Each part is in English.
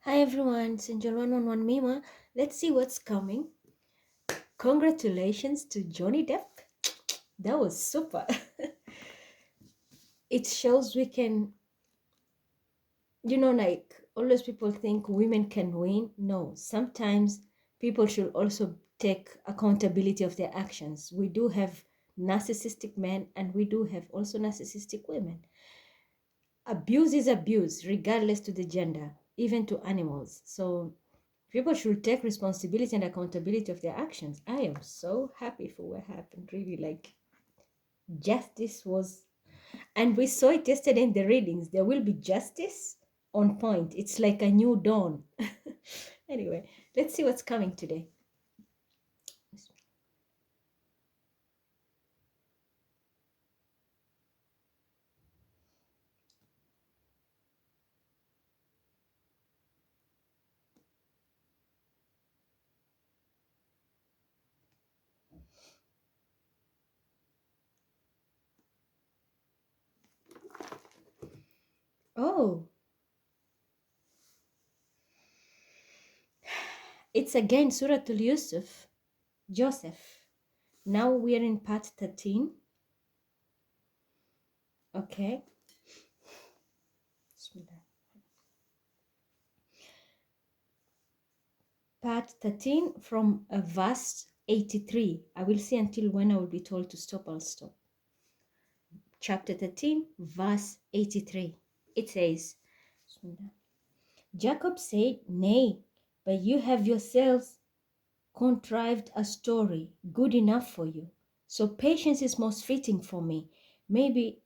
Hi everyone, it's Angel 111 Mima. Let's see what's coming. Congratulations to Johnny Depp. That was super. It shows we can, like always people think women can win. No, sometimes people should also take accountability of their actions. We do have narcissistic men and we do have also narcissistic women. Abuse is abuse, regardless to the gender, even to animals. So people should take responsibility and accountability of their actions. I am so happy for what happened. Really, like justice was, and we saw it yesterday in the readings. There will be justice on point. It's like a new dawn. Anyway, let's see what's coming today. Oh, it's again Surah Al Yusuf, Joseph. Now we are in part 13. Okay. Bismillah. Part 13 from verse 83. I will see until when I will be told to stop, I'll stop. Chapter 13, verse 83. It says, Jacob said, Nay, but you have yourselves contrived a story good enough for you. So patience is most fitting for me. Maybe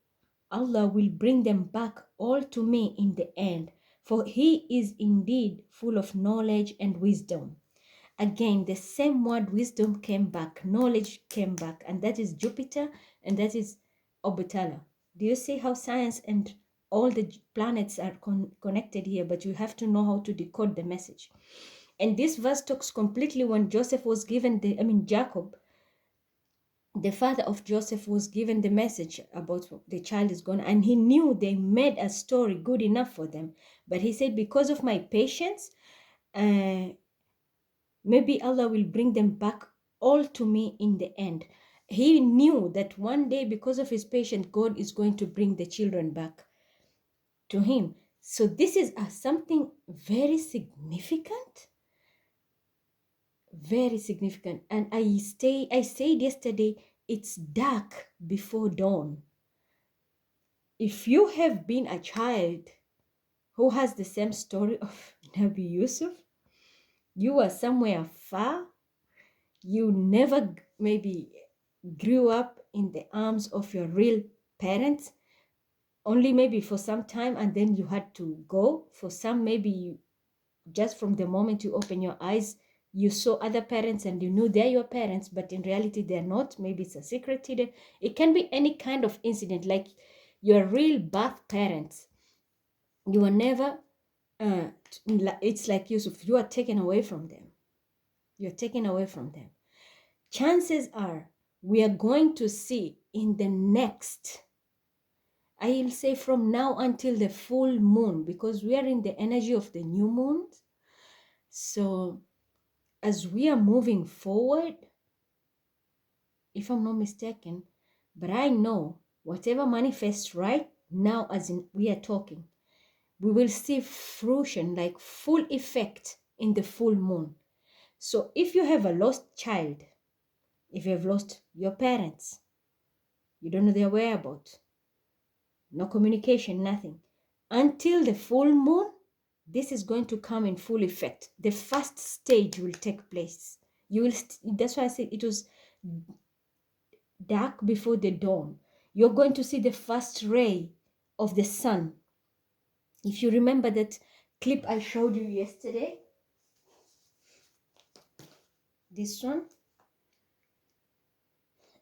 Allah will bring them back all to me in the end, for He is indeed full of knowledge and wisdom. Again, the same word wisdom came back, knowledge came back, and that is Jupiter and that is Orbitala. Do you see how science and all the planets are connected here? But you have to know how to decode the message. And this verse talks completely when Joseph was given Jacob, the father of Joseph, was given the message about the child is gone, and he knew they made a story good enough for them. But he said, because of my patience, maybe Allah will bring them back all to me in the end. He knew that one day, because of his patience, God is going to bring the children back to him. So this is something very significant, very significant. And I said yesterday, it's dark before dawn. If you have been a child who has the same story of Nabi Yusuf, you are somewhere far, you never maybe grew up in the arms of your real parents, only maybe for some time, and then you had to go. For some, maybe you, just from the moment you open your eyes, you saw other parents and you knew they're your parents, but in reality they're not. Maybe it's a secret hidden. It can be any kind of incident, like your real birth parents. You were never, it's like Yusuf, you are taken away from them. You're taken away from them. Chances are we are going to see in the next, I'll say from now until the full moon, because we are in the energy of the new moon. So as we are moving forward, if I'm not mistaken, but I know whatever manifests right now, as in we are talking, we will see fruition, like full effect in the full moon. So if you have a lost child, if you have lost your parents, you don't know their whereabouts, no communication, nothing, until the full moon, this is going to come in full effect. The first stage will take place. You will, that's why I said it was dark before the dawn. You're going to see the first ray of the sun. If you remember that clip I showed you yesterday, this one.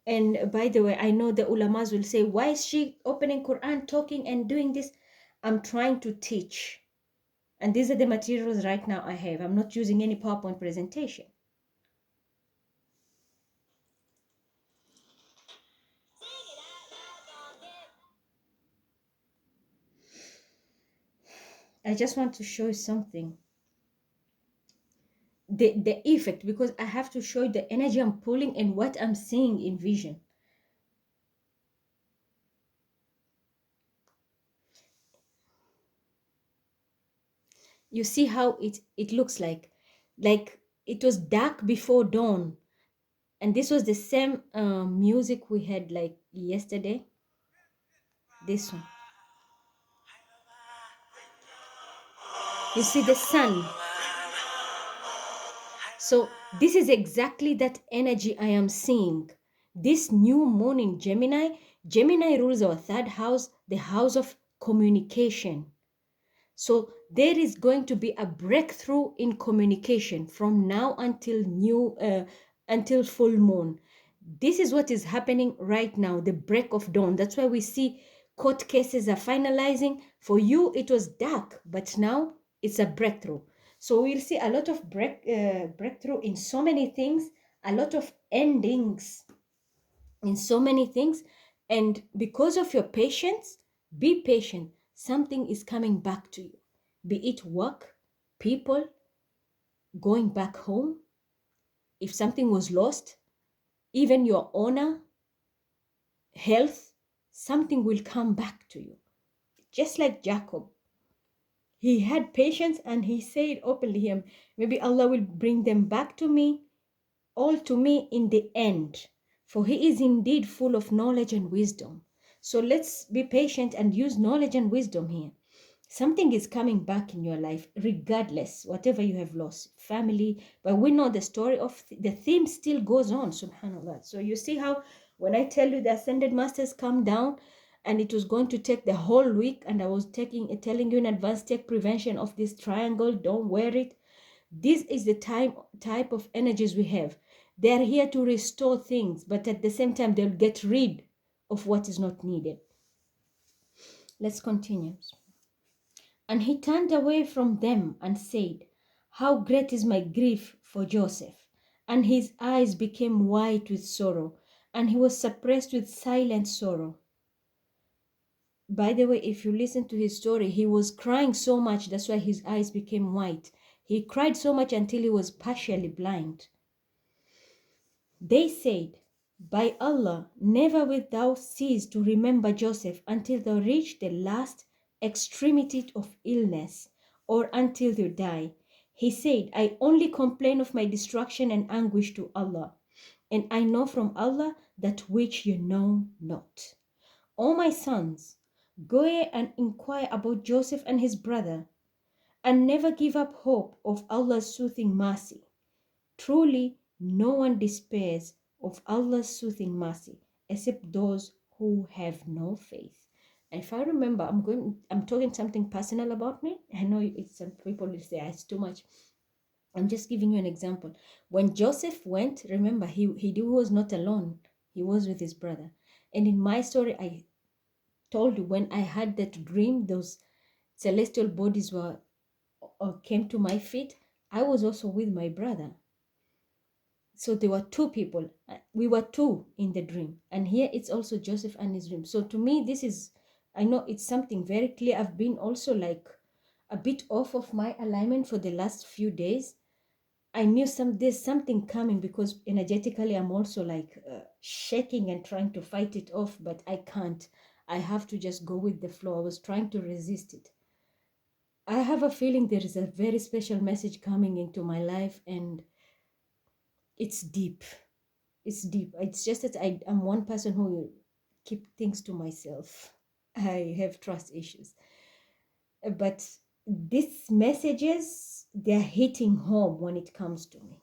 And by the way, I know the ulamas will say, why is she opening Quran, talking and doing this? I'm trying to teach. And these are the materials right now I have. I'm not using any PowerPoint presentation. I just want to show you something. the effect, because I have to show you the energy I'm pulling and what I'm seeing in vision. You see how it looks like it was dark before dawn, and this was the same music we had like yesterday. This one, you see the sun. So this is exactly that energy I am seeing. This new moon in Gemini. Gemini rules our third house, the house of communication. So there is going to be a breakthrough in communication from now until full moon. This is what is happening right now, the break of dawn. That's why we see court cases are finalizing. For you, it was dark, but now it's a breakthrough. So we'll see a lot of breakthrough in so many things, a lot of endings in so many things. And because of your patience, be patient. Something is coming back to you, be it work, people, going back home. If something was lost, even your honor, health, something will come back to you. Just like Jacob, he had patience and he said openly him, maybe Allah will bring them back to me, all to me in the end, for he is indeed full of knowledge and wisdom. So let's be patient and use knowledge and wisdom here. Something is coming back in your life, regardless, whatever you have lost, family. But we know the story of the theme still goes on, subhanAllah. So you see how when I tell you the ascended masters come down and it was going to take the whole week, and I was telling you in advance, take prevention of this triangle, don't wear it. This is the type of energies we have. They are here to restore things, but at the same time, they'll get rid of what is not needed. Let's continue. And he turned away from them and said, how great is my grief for Joseph! And his eyes became white with sorrow, and he was suppressed with silent sorrow. By the way, if you listen to his story, he was crying so much, that's why his eyes became white. He cried so much until he was partially blind. They said, by Allah, never wilt thou cease to remember Joseph until thou reach the last extremity of illness, or until you die. He said, I only complain of my destruction and anguish to Allah, and I know from Allah that which you know not. O my sons, go and inquire about Joseph and his brother, and never give up hope of Allah's soothing mercy. Truly, no one despairs of Allah's soothing mercy except those who have no faith. And if I remember, I'm talking something personal about me. I know it's some people will say it's too much. I'm just giving you an example. When Joseph went, remember he was not alone. He was with his brother. And in my story, I told you when I had that dream, those celestial bodies were came to my feet. I was also with my brother. So there were two people. We were two in the dream. And here it's also Joseph and his dream. So to me, this is, I know it's something very clear. I've been also like a bit off of my alignment for the last few days. I knew there's something coming because energetically I'm also like shaking and trying to fight it off, but I can't. I have to just go with the flow. I was trying to resist it. I have a feeling there is a very special message coming into my life, and it's deep. It's deep. It's just that I'm one person who keep things to myself. I have trust issues. But these messages, they're hitting home when it comes to me.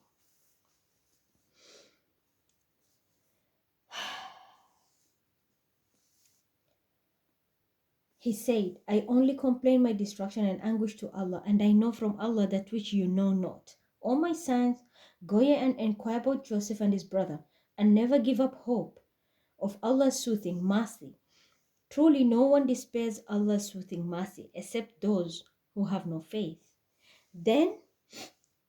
He said, I only complain my destruction and anguish to Allah, and I know from Allah that which you know not. O my sons, go ye and inquire about Joseph and his brother, and never give up hope of Allah's soothing mercy. Truly no one despairs Allah's soothing mercy except those who have no faith. Then,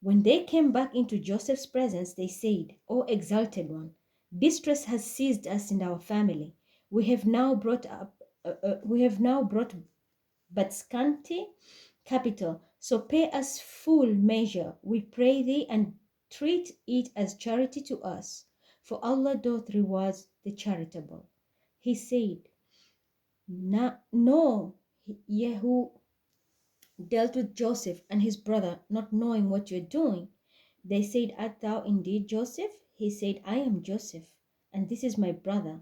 when they came back into Joseph's presence, they said, O exalted one, distress has seized us in our family. We have now brought but scanty capital, So pay us full measure, we pray thee, and treat it as charity to us. For Allah doth reward the charitable. He said, no, Yehu dealt with Joseph and his brother, not knowing what you're doing. They said, art thou indeed Joseph? He said, I am Joseph, and this is my brother.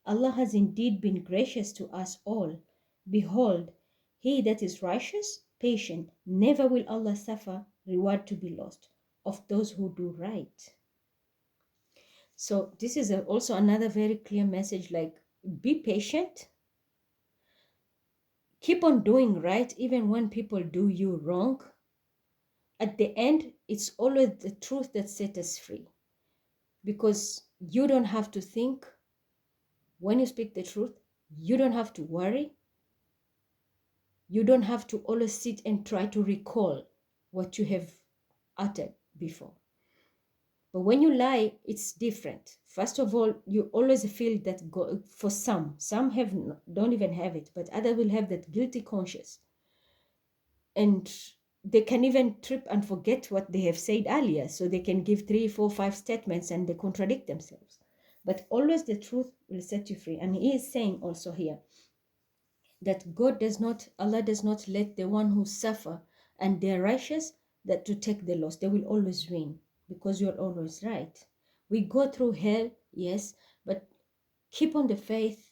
Allah has indeed been gracious to us all. Behold, he that is righteous, patient, never will Allah suffer reward to be lost of those who do right. So this is also another very clear message, like be patient, keep on doing right even when people do you wrong. At the end, it's always the truth that sets us free, because you don't have to think when you speak the truth. You don't have to worry. You don't have to always sit and try to recall what you have uttered before. But when you lie, it's different. First of all, you always feel that for some have don't even have it, but others will have that guilty conscience, and they can even trip and forget what they have said earlier. So they can give 3, 4, 5 statements and they contradict themselves. But always the truth will set you free. And he is saying also here that Allah does not let the one who suffer and they're righteous that to take the loss. They will always win because you're always right. We go through hell, yes, but keep on the faith.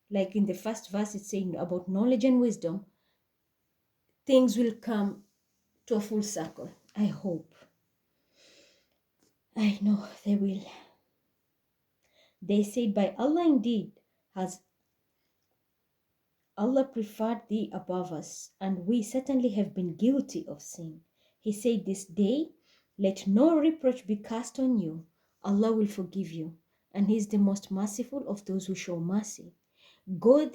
Like in the first verse, it's saying about knowledge and wisdom, things will come to a full circle. I hope. I know they will. They said, by Allah indeed has Allah preferred thee above us, and we certainly have been guilty of sin. He said, this day, let no reproach be cast on you. Allah will forgive you, and He is the most merciful of those who show mercy. Go,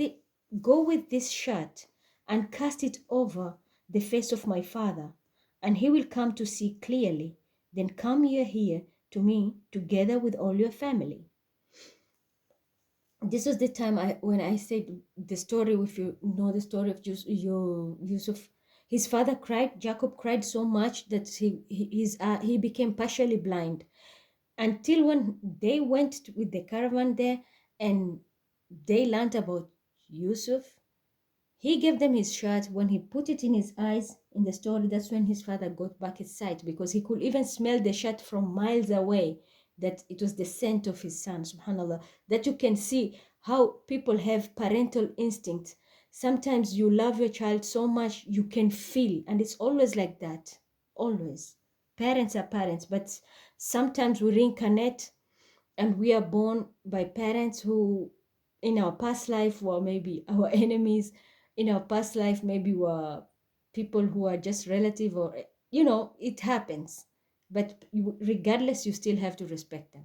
go with this shirt and cast it over the face of my father, and he will come to see clearly. Then come ye here to me together with all your family. This was the time when I said the story, if you know the story of Yusuf. His father cried, Jacob cried so much that he became partially blind, until when they went with the caravan there and they learned about Yusuf. He gave them his shirt. When he put it in his eyes in the story, that's when his father got back his sight, because he could even smell the shirt from miles away, that it was the scent of his son. Subhanallah. That you can see how people have parental instinct. Sometimes you love your child so much you can feel, and it's always like that. Always. Parents are parents, but sometimes we reincarnate and we are born by parents who in our past life were maybe our enemies, in our past life maybe were people who are just relative, or it happens. But regardless, you still have to respect them.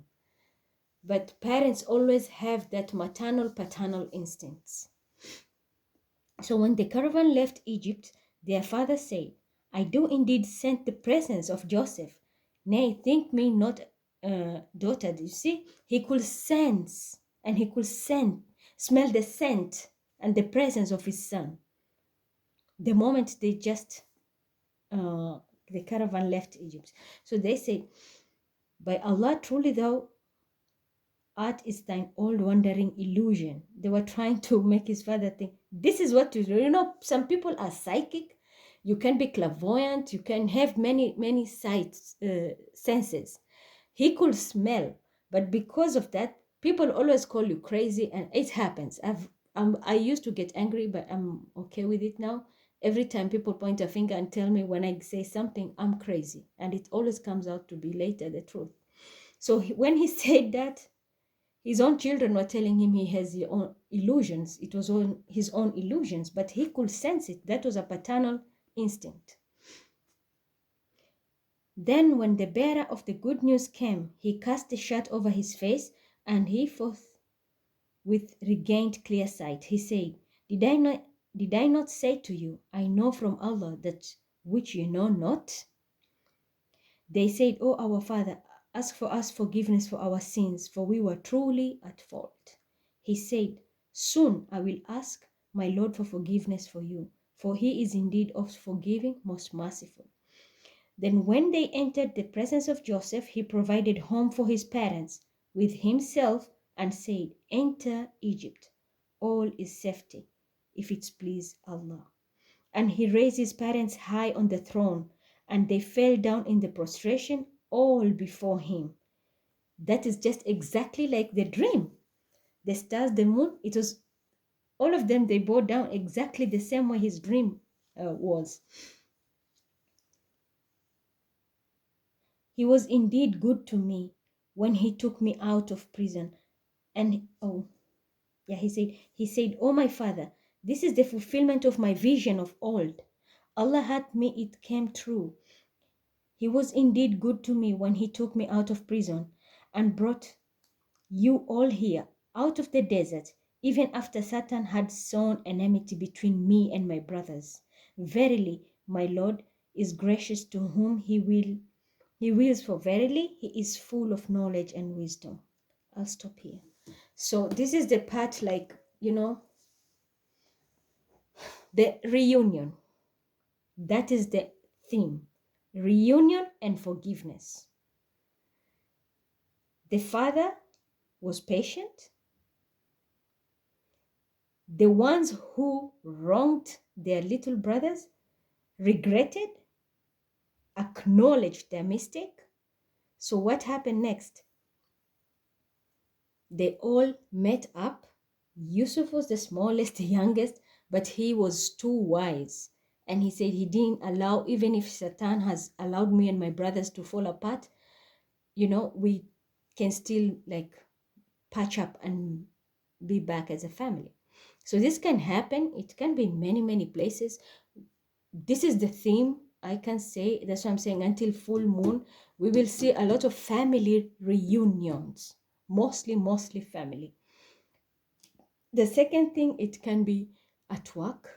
But parents always have that maternal paternal instincts. So when the caravan left Egypt, their father said, I do indeed scent the presence of Joseph. Nay, think me not daughter. You see, he could sense and he could smell the scent and the presence of his son. The moment they just, the caravan left Egypt. So they said, by Allah, truly thou art is thine old wandering illusion. They were trying to make his father think, this is what you do. Some people are psychic. You can be clairvoyant. You can have many sights, senses. He could smell, but because of that, people always call you crazy, and it happens. I used to get angry, but I'm okay with it now. Every time people point a finger and tell me when I say something, I'm crazy, and it always comes out to be later the truth. So when he said that, his own children were telling him he has his own illusions. It was his own illusions, but he could sense it. That was a paternal instinct. Then when the bearer of the good news came, he cast the shirt over his face, and he forthwith regained clear sight. He said, Did I not say to you, I know from Allah that which you know not? They said, O our father, ask for us forgiveness for our sins, for we were truly at fault. He said, soon I will ask my Lord for forgiveness for you, for he is indeed of forgiving, most merciful. Then, when they entered the presence of Joseph, he provided home for his parents with himself and said, enter Egypt. All is safety, if it's please Allah. And he raised his parents high on the throne, and they fell down in the prostration, all before him. That is just exactly like the dream. The stars, the moon, it was all of them, they bowed down exactly the same way his dream was. He was indeed good to me when he took me out of prison. And he said, oh my father, this is the fulfillment of my vision of old. Allah had me, it came true. He was indeed good to me when he took me out of prison and brought you all here out of the desert, even after Satan had sown enmity between me and my brothers. Verily, my Lord is gracious to whom he wills, for verily he is full of knowledge and wisdom. I'll stop here. So this is the part, like, the reunion. That is the theme. Reunion and forgiveness. The father was patient. The ones who wronged their little brothers regretted, acknowledged their mistake. So what happened next? They all met up. Yusuf was the smallest, the youngest, but he was too wise. And he said he didn't allow, even if Satan has allowed me and my brothers to fall apart, we can still like patch up and be back as a family. So this can happen. It can be in many, many places. This is the theme, I can say. That's what I'm saying. Until full moon, we will see a lot of family reunions. Mostly family. The second thing, it can be at work.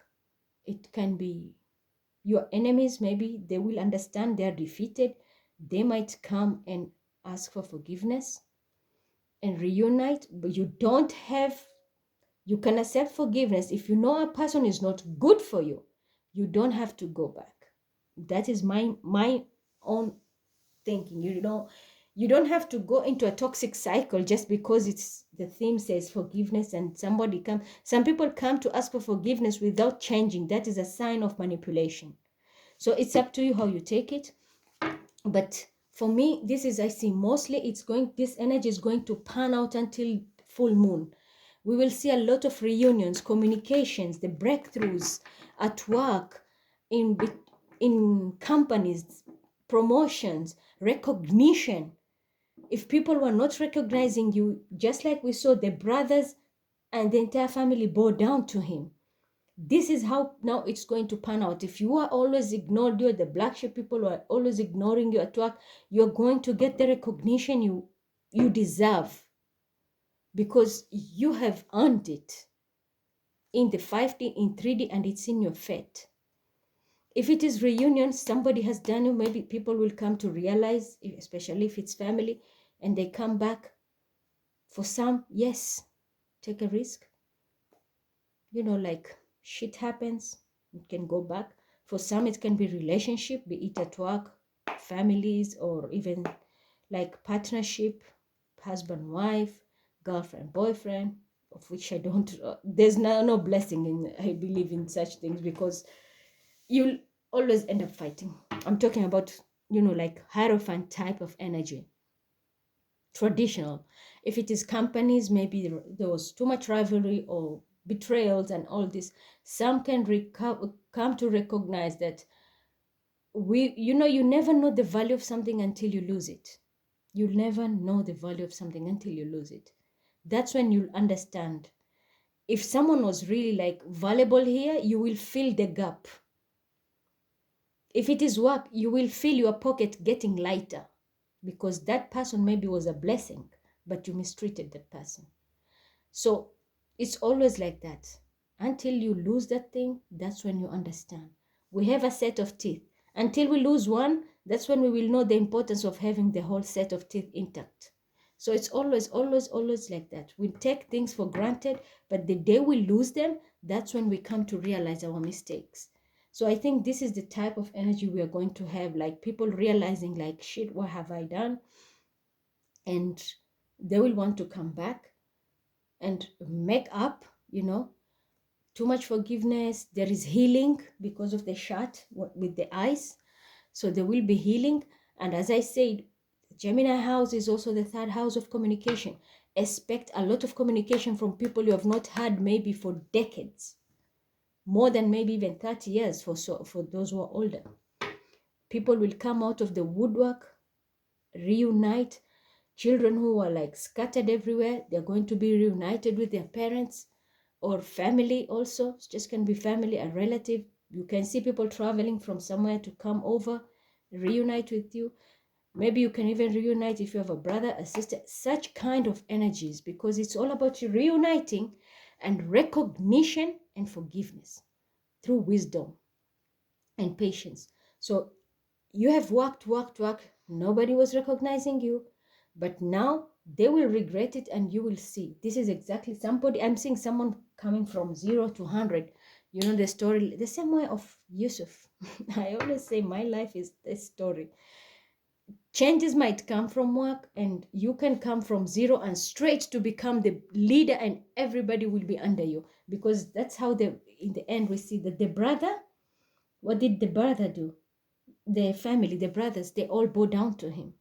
It can be your enemies. Maybe they will understand they are defeated. They might come and ask for forgiveness and reunite, but you can accept forgiveness. If you know a person is not good for you, you don't have to go back. That is my own thinking. You don't have to go into a toxic cycle just because it's the theme says forgiveness, and some people come to ask for forgiveness without changing. That is a sign of manipulation. So it's up to you how you take it. But for me, I see mostly this energy is going to pan out until full moon. We will see a lot of reunions, communications, the breakthroughs at work, in companies, promotions, recognition. If people were not recognizing you, just like we saw the brothers and the entire family bow down to him. This is how now it's going to pan out. If you are always ignored, you're the black sheep, people are always ignoring you at work, you're going to get the recognition you deserve, because you have earned it in the 5D, in 3D, and it's in your fate. If it is reunion, somebody has done it, maybe people will come to realize, especially if it's family, and they come back. For some, yes, take a risk. Like shit happens, it can go back. For some, it can be relationship, be it at work, families, or even like partnership, husband, wife, girlfriend, boyfriend, of which I don't, there's no blessing in, I believe in such things, because you'll always end up fighting. I'm talking about, like Hierophant type of energy. Traditional. If it is companies, maybe there was too much rivalry or betrayals and all this. Some can come to recognize that you never know the value of something until you lose it. You'll never know the value of something until you lose it. That's when you'll understand. If someone was really like valuable here, you will fill the gap. If it is work, you will feel your pocket getting lighter, because that person maybe was a blessing, but you mistreated that person. So it's always like that. Until you lose that thing, that's when you understand. We have a set of teeth. Until we lose one, that's when we will know the importance of having the whole set of teeth intact. So it's always like that. We take things for granted, but the day we lose them, that's when we come to realize our mistakes. So I think this is the type of energy we are going to have, like people realizing like, shit, what have I done? And they will want to come back and make up, too much forgiveness. There is healing because of the shot with the eyes. So there will be healing. And as I said, Gemini house is also the third house of communication. Expect a lot of communication from people you have not had maybe for decades, more than maybe even 30 years for those who are older. People will come out of the woodwork, reunite. Children who are like scattered everywhere, they're going to be reunited with their parents or family also. It just can be family, a relative. You can see people traveling from somewhere to come over, reunite with you. Maybe you can even reunite if you have a brother, a sister, such kind of energies, because it's all about you reuniting and recognition and forgiveness through wisdom and patience. So you have worked. Nobody was recognizing you, but now they will regret it and you will see. This is exactly somebody, I'm seeing someone coming from 0 to 100. You know the story, the same way of Yusuf. I always say my life is this story. Changes might come from work, and you can come from 0 and straight to become the leader, and everybody will be under you, because that's how in the end we see that the brother, what did the brother do? The family, the brothers, they all bow down to him.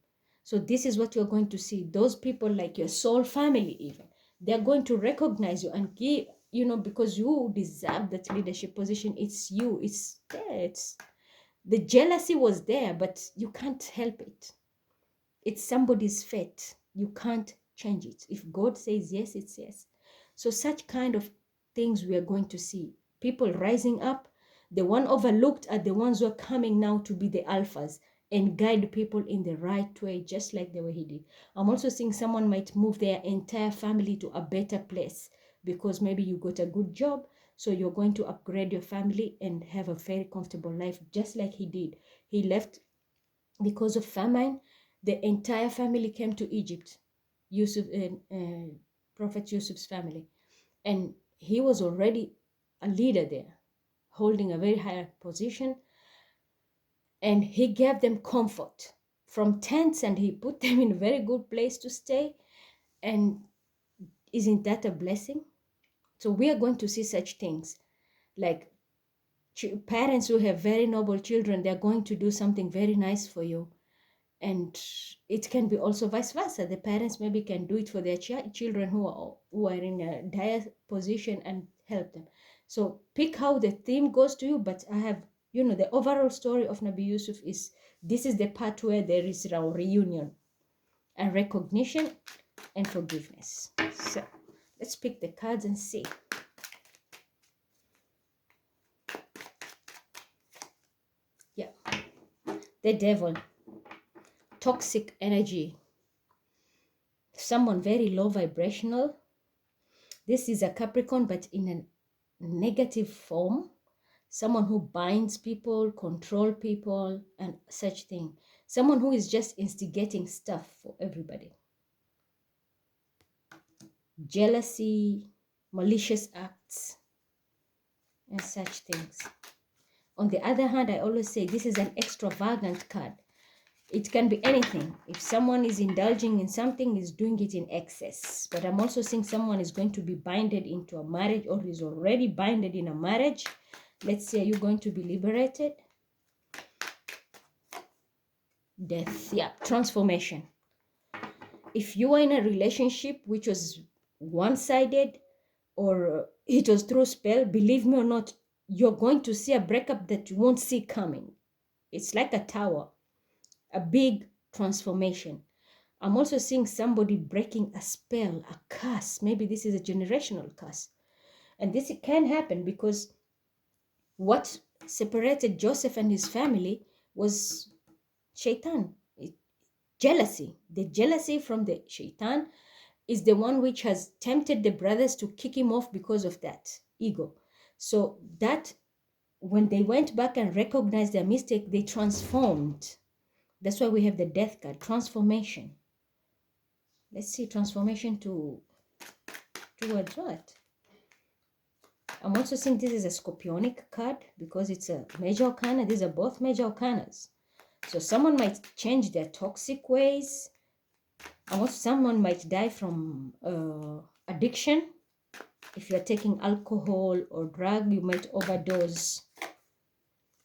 So this is what you're going to see. Those people, like your soul family even, they're going to recognize you and give, because you deserve that leadership position. It's you. It's there. It's the jealousy was there, but you can't help it. It's somebody's fate. You can't change it. If God says yes, it's yes. So such kind of things we are going to see. People rising up. The one overlooked are the ones who are coming now to be the alphas and guide people in the right way, just like the way he did. I'm also seeing someone might move their entire family to a better place because maybe you got a good job. So you're going to upgrade your family and have a very comfortable life, just like he did. He left because of famine. The entire family came to Egypt, Yusuf, Prophet Yusuf's family, and he was already a leader there, holding a very high position, and he gave them comfort from tents, and he put them in a very good place to stay. And isn't that a blessing? So we are going to see such things, like parents who have very noble children, they're going to do something very nice for you. And it can be also vice versa. The parents maybe can do it for their children who are in a dire position and help them. So pick how the theme goes to you. But I have, the overall story of Nabi Yusuf is, this is the part where there is a reunion and recognition and forgiveness. So let's pick the cards and see. Yeah, the devil, toxic energy, someone very low vibrational. This is a Capricorn, but in a negative form. Someone who binds people, control people, and such thing. Someone who is just instigating stuff for everybody. Jealousy, malicious acts, and such things. On the other hand, I always say this is an extravagant card. It can be anything. If someone is indulging in something, is doing it in excess. But I'm also seeing someone is going to be binded into a marriage or is already binded in a marriage. Let's say, are you going to be liberated? Death. Yeah, transformation. If you are in a relationship which was one-sided or it was through spell, believe me or not, you're going to see a breakup that you won't see coming. It's like a tower, a big transformation. I'm also seeing somebody breaking a spell, a curse. Maybe this is a generational curse. And this can happen because what separated Joseph and his family was shaitan, jealousy. The jealousy from the shaitan is the one which has tempted the brothers to kick him off because of that ego. So that when they went back and recognized their mistake, they transformed. That's why we have the death card, transformation. Let's see, transformation towards what? I'm also seeing this is a scorpionic card because it's a major arcana. These are both major arcanas. So someone might change their toxic ways. And also someone might die from addiction. If you're taking alcohol or drug, you might overdose.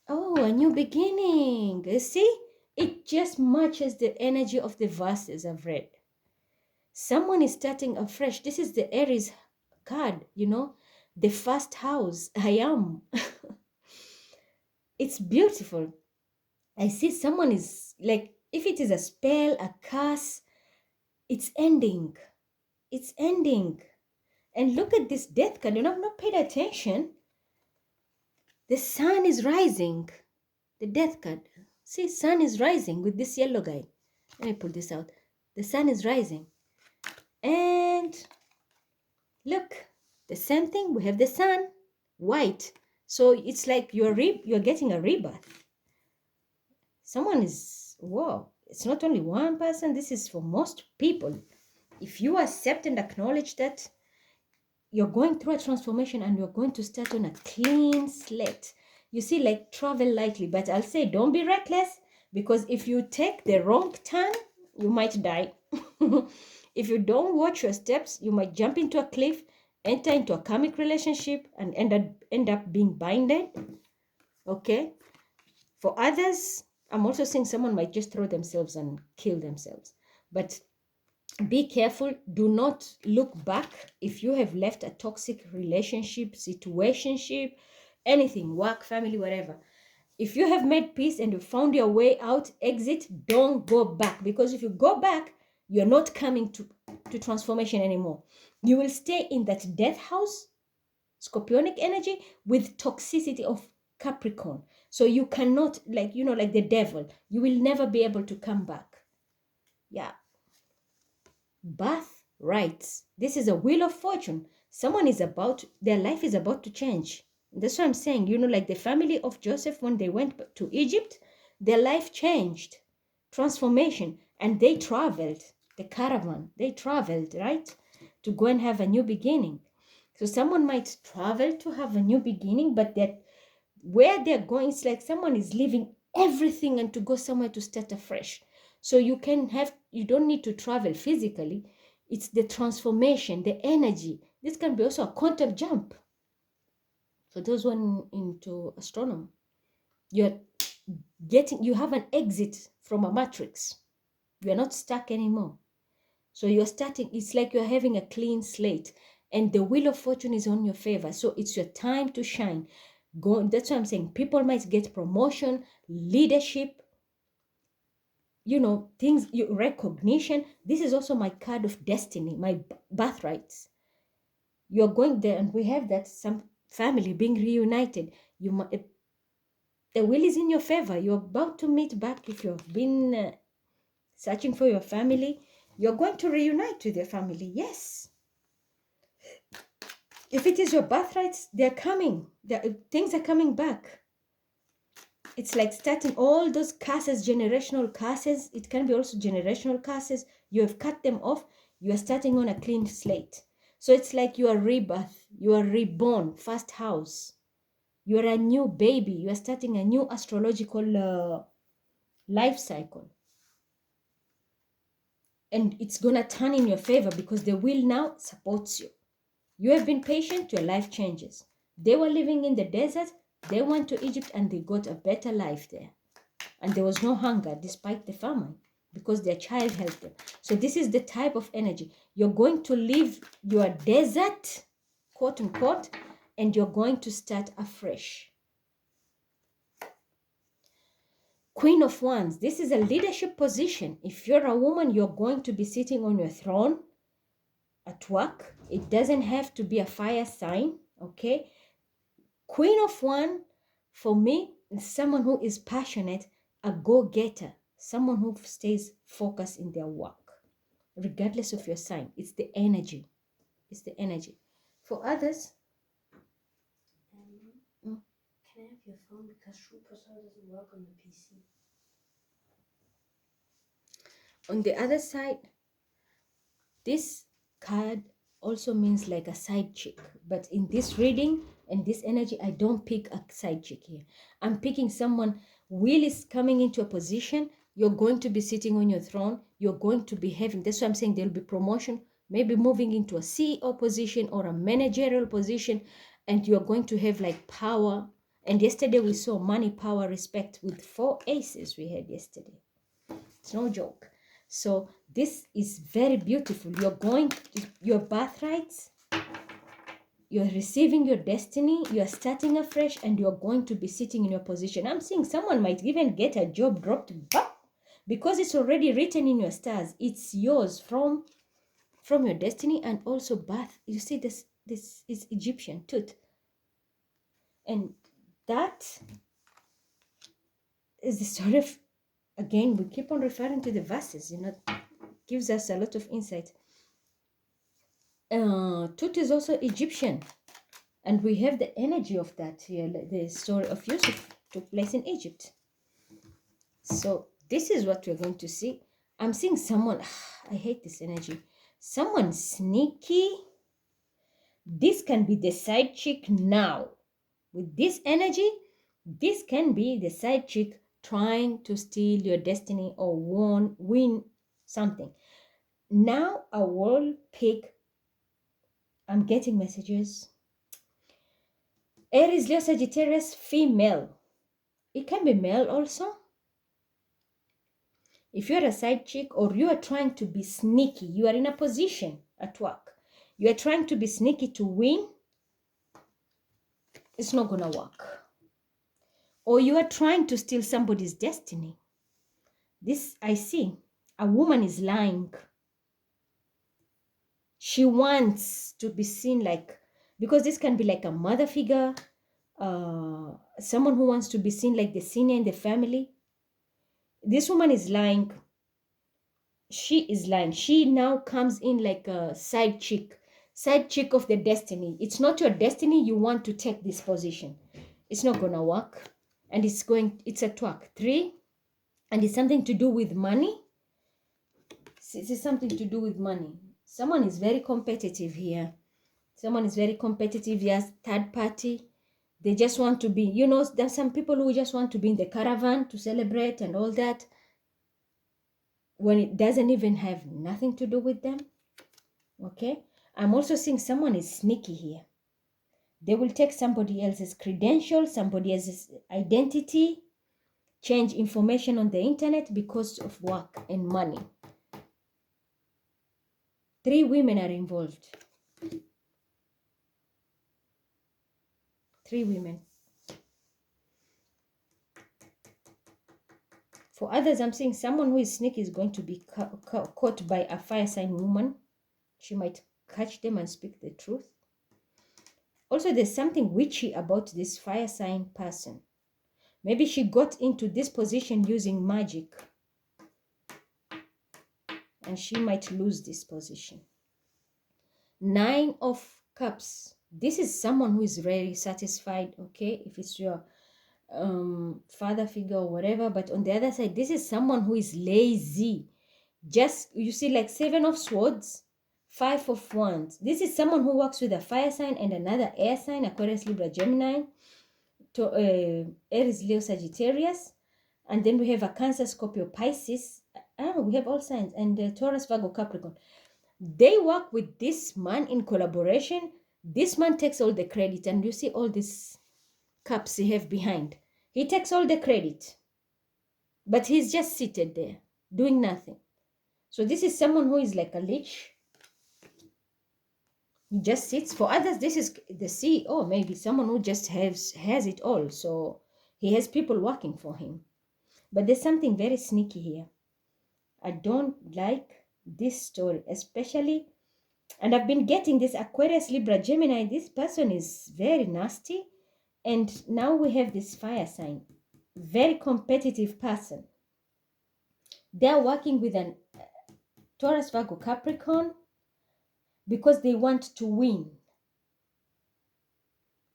Oh, a new beginning. You see? It just matches the energy of the verses I've read. Someone is starting afresh. This is the Aries card, the first house. I am. It's beautiful. I see someone is like, if it is a spell, a curse, it's ending. It's ending. And look at this death card. I've not paid attention. The sun is rising. The death card. See, sun is rising with this yellow guy. Let me pull this out. The sun is rising. And look, the same thing. We have the sun, white. So it's like you're getting a rebirth. Someone is, whoa, it's not only one person. This is for most people. If you accept and acknowledge that you're going through a transformation and you're going to start on a clean slate. You see, like travel lightly, but I'll say don't be reckless, because if you take the wrong turn, you might die. If you don't watch your steps, you might jump into a cliff, enter into a karmic relationship, and end up being binded. Okay? For others, I'm also saying someone might just throw themselves and kill themselves. But be careful. Do not look back. If you have left a toxic relationship, situationship, anything, work, family, whatever, if you have made peace and you found your way out, exit, don't go back. Because if you go back, you're not coming to transformation anymore. You will stay in that death house, scorpionic energy, with toxicity of Capricorn. So you cannot, like the devil, you will never be able to come back. Yeah. Birth rights. This is a wheel of fortune. Someone is their life is about to change. That's what I'm saying. Like the family of Joseph, when they went to Egypt, their life changed. Transformation. And they traveled. The caravan, they traveled, right? To go and have a new beginning. So someone might travel to have a new beginning, but that where they're going, it's like someone is leaving everything and to go somewhere to start afresh. So you don't need to travel physically. It's the transformation, the energy. This can be also a quantum jump. For those who are into astronomy, you have an exit from a matrix. You are not stuck anymore. So you're starting, it's like you're having a clean slate, and the wheel of fortune is on your favor. So it's your time to shine. That's what I'm saying. People might get promotion, leadership, things, recognition. This is also my card of destiny, my birthrights. You're going there, and we have that some family being reunited. The will is in your favor. You're about to meet back. If you've been searching for your family, you're going to reunite with your family. Yes. If it is your birthrights, they're coming. Things are coming back. It's like starting all those curses, generational curses. It can be also generational curses. You have cut them off. You are starting on a clean slate. So it's like you are rebirth. You are reborn, first house. You are a new baby. You are starting a new astrological life cycle. And it's going to turn in your favor because the will now supports you. You have been patient, your life changes. They were living in the desert. They went to Egypt and they got a better life there. And there was no hunger despite the famine because their child helped them. So this is the type of energy. You're going to leave your desert, quote unquote, and you're going to start afresh. Queen of Wands. This is a leadership position. If you're a woman, you're going to be sitting on your throne at work. It doesn't have to be a fire sign, okay? Queen of Wands, for me, is someone who is passionate, a go-getter, someone who stays focused in their work, regardless of your sign. It's the energy. It's the energy. For others, Can I have your phone because Superstar doesn't work on the PC? on the other side, this card also means like a side chick. But in this reading, And this energy, I don't pick a side chick here. I'm picking someone. Will is coming into a position. You're going to be sitting on your throne. You're going to be having, that's why I'm saying there'll be promotion, maybe moving into a CEO position or a managerial position. And you're going to have like power. And yesterday we saw money, power, respect with 4 aces we had yesterday. It's no joke. So this is very beautiful. You're going to, your birthrights, you're receiving your destiny, you're starting afresh, and you're going to be sitting in your position. I'm seeing someone might even get a job dropped because it's already written in your stars. It's yours from your destiny and also birth. You see, this is Egyptian tooth. And that is the sort of, again, we keep on referring to the verses, gives us a lot of insight. Tut is also Egyptian, and we have the energy of that here. The story of Yusuf took place in Egypt. So this is what we're going to see. I'm seeing someone, I hate this energy. Someone sneaky. This can be the side chick now. With this energy, this can be the side chick trying to steal your destiny or win something. Now I will pick, I'm getting messages. Aries, Leo, Sagittarius, female. It can be male also. If you're a side chick or you are trying to be sneaky, you are in a position at work, you are trying to be sneaky to win, it's not going to work. Or you are trying to steal somebody's destiny. This, I see, a woman is lying. She wants to be seen like, because this can be like a mother figure, someone who wants to be seen like the senior in the family. This woman is lying. She is lying. She now comes in like a side chick of the destiny. It's not your destiny. You want to take this position. It's not gonna work. And it's a twerk. 3, and it's something to do with money. It's something to do with money. Someone is very competitive here. Someone is very competitive. Yes, third party. They just want to be, there's some people who just want to be in the caravan to celebrate and all that, when it doesn't even have nothing to do with them. Okay, I'm also seeing someone is sneaky here. They will take somebody else's credentials, somebody else's identity, change information on the internet because of work and money. 3 women are involved. 3 women. For others, I'm seeing someone who is sneaky is going to be caught by a fire sign woman. She might catch them and speak the truth. Also, there's something witchy about this fire sign person. Maybe she got into this position using magic, and she might lose this position. 9 of Cups. This is someone who is very satisfied, okay, if it's your father figure or whatever. But on the other side, this is someone who is lazy. Just, you see, like 7 of Swords, 5 of Wands. This is someone who works with a fire sign and another air sign, Aquarius, Libra, Gemini, Aries, Leo, Sagittarius. And then we have a Cancer, Scorpio, Pisces. We have all signs. And Taurus, Virgo, Capricorn. They work with this man in collaboration. This man takes all the credit. And you see all these cups he have behind. He takes all the credit. But he's just seated there, doing nothing. So this is someone who is like a leech. He just sits. For others, this is the CEO, maybe someone who just has it all. So he has people working for him. But there's something very sneaky here. I don't like this story, especially, and I've been getting this Aquarius, Libra, Gemini. This person is very nasty. And now we have this fire sign. Very competitive person. They're working with an Taurus, Virgo, Capricorn because they want to win.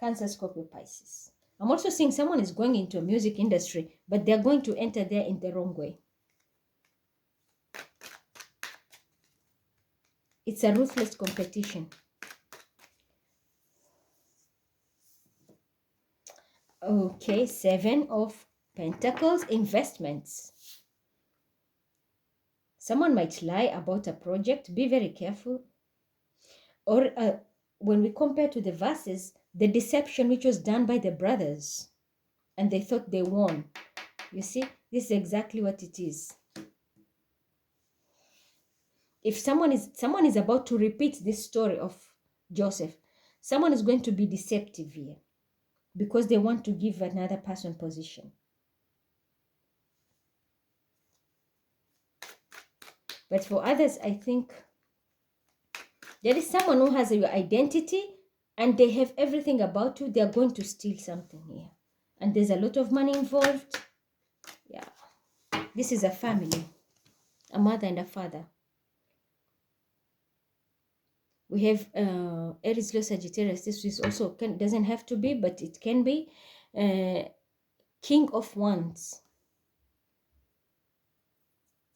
Cancer, Scorpio, Pisces. I'm also seeing someone is going into a music industry, but they're going to enter there in the wrong way. It's a ruthless competition. Okay, Seven of Pentacles, investments. Someone might lie about a project. Be very careful. Or when we compare to the verses, the deception which was done by the brothers, and they thought they won. You see, this is exactly what it is. If someone is about to repeat this story of Joseph, someone is going to be deceptive here because they want to give another person position. But for others, I think there is someone who has your identity and they have everything about you. They are going to steal something here. And there's a lot of money involved. Yeah. This is a family, a mother and a father. We have Aries, Leo, Sagittarius. This is also doesn't have to be, but it can be. King of Wands.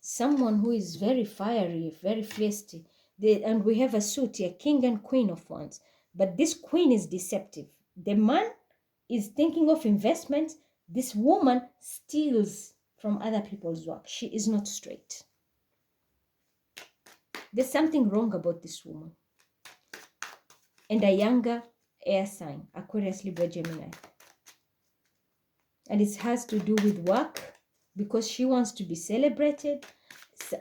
Someone who is very fiery, very feisty. And we have a suit here, King and Queen of Wands. But this queen is deceptive. The man is thinking of investment. This woman steals from other people's work. She is not straight. There's something wrong about this woman. And a younger air sign, Aquarius, Libra, Gemini. And it has to do with work because she wants to be celebrated.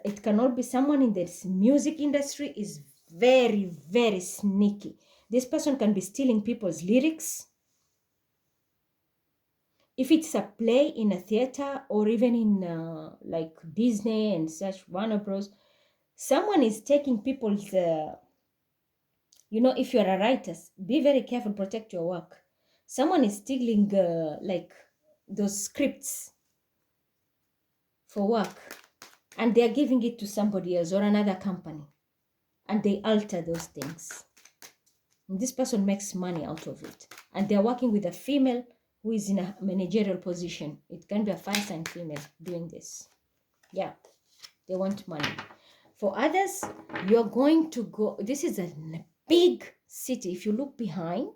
It cannot be someone in this music industry is very, very sneaky. This person can be stealing people's lyrics. If it's a play in a theater or even in like Disney and such, Warner Bros., someone is taking people's, if you're a writer, be very careful, protect your work. Someone is stealing like those scripts for work and they're giving it to somebody else or another company and they alter those things. And this person makes money out of it. And they're working with a female who is in a managerial position. It can be a fire sign female doing this. Yeah, they want money. For others, you're going to go, this is a big city. If you look behind,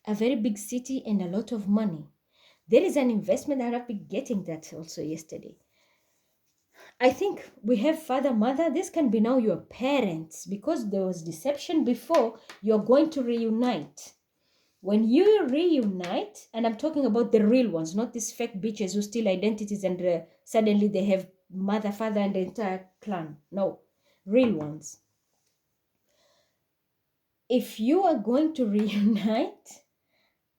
a very big city and a lot of money. There is an investment. I've been getting that also yesterday. I think we have father, mother. This can be now your parents because there was deception before. You're going to reunite. When you reunite, and I'm talking about the real ones, not these fake bitches who steal identities and suddenly they have mother, father, and the entire clan. No, real ones. If you are going to reunite,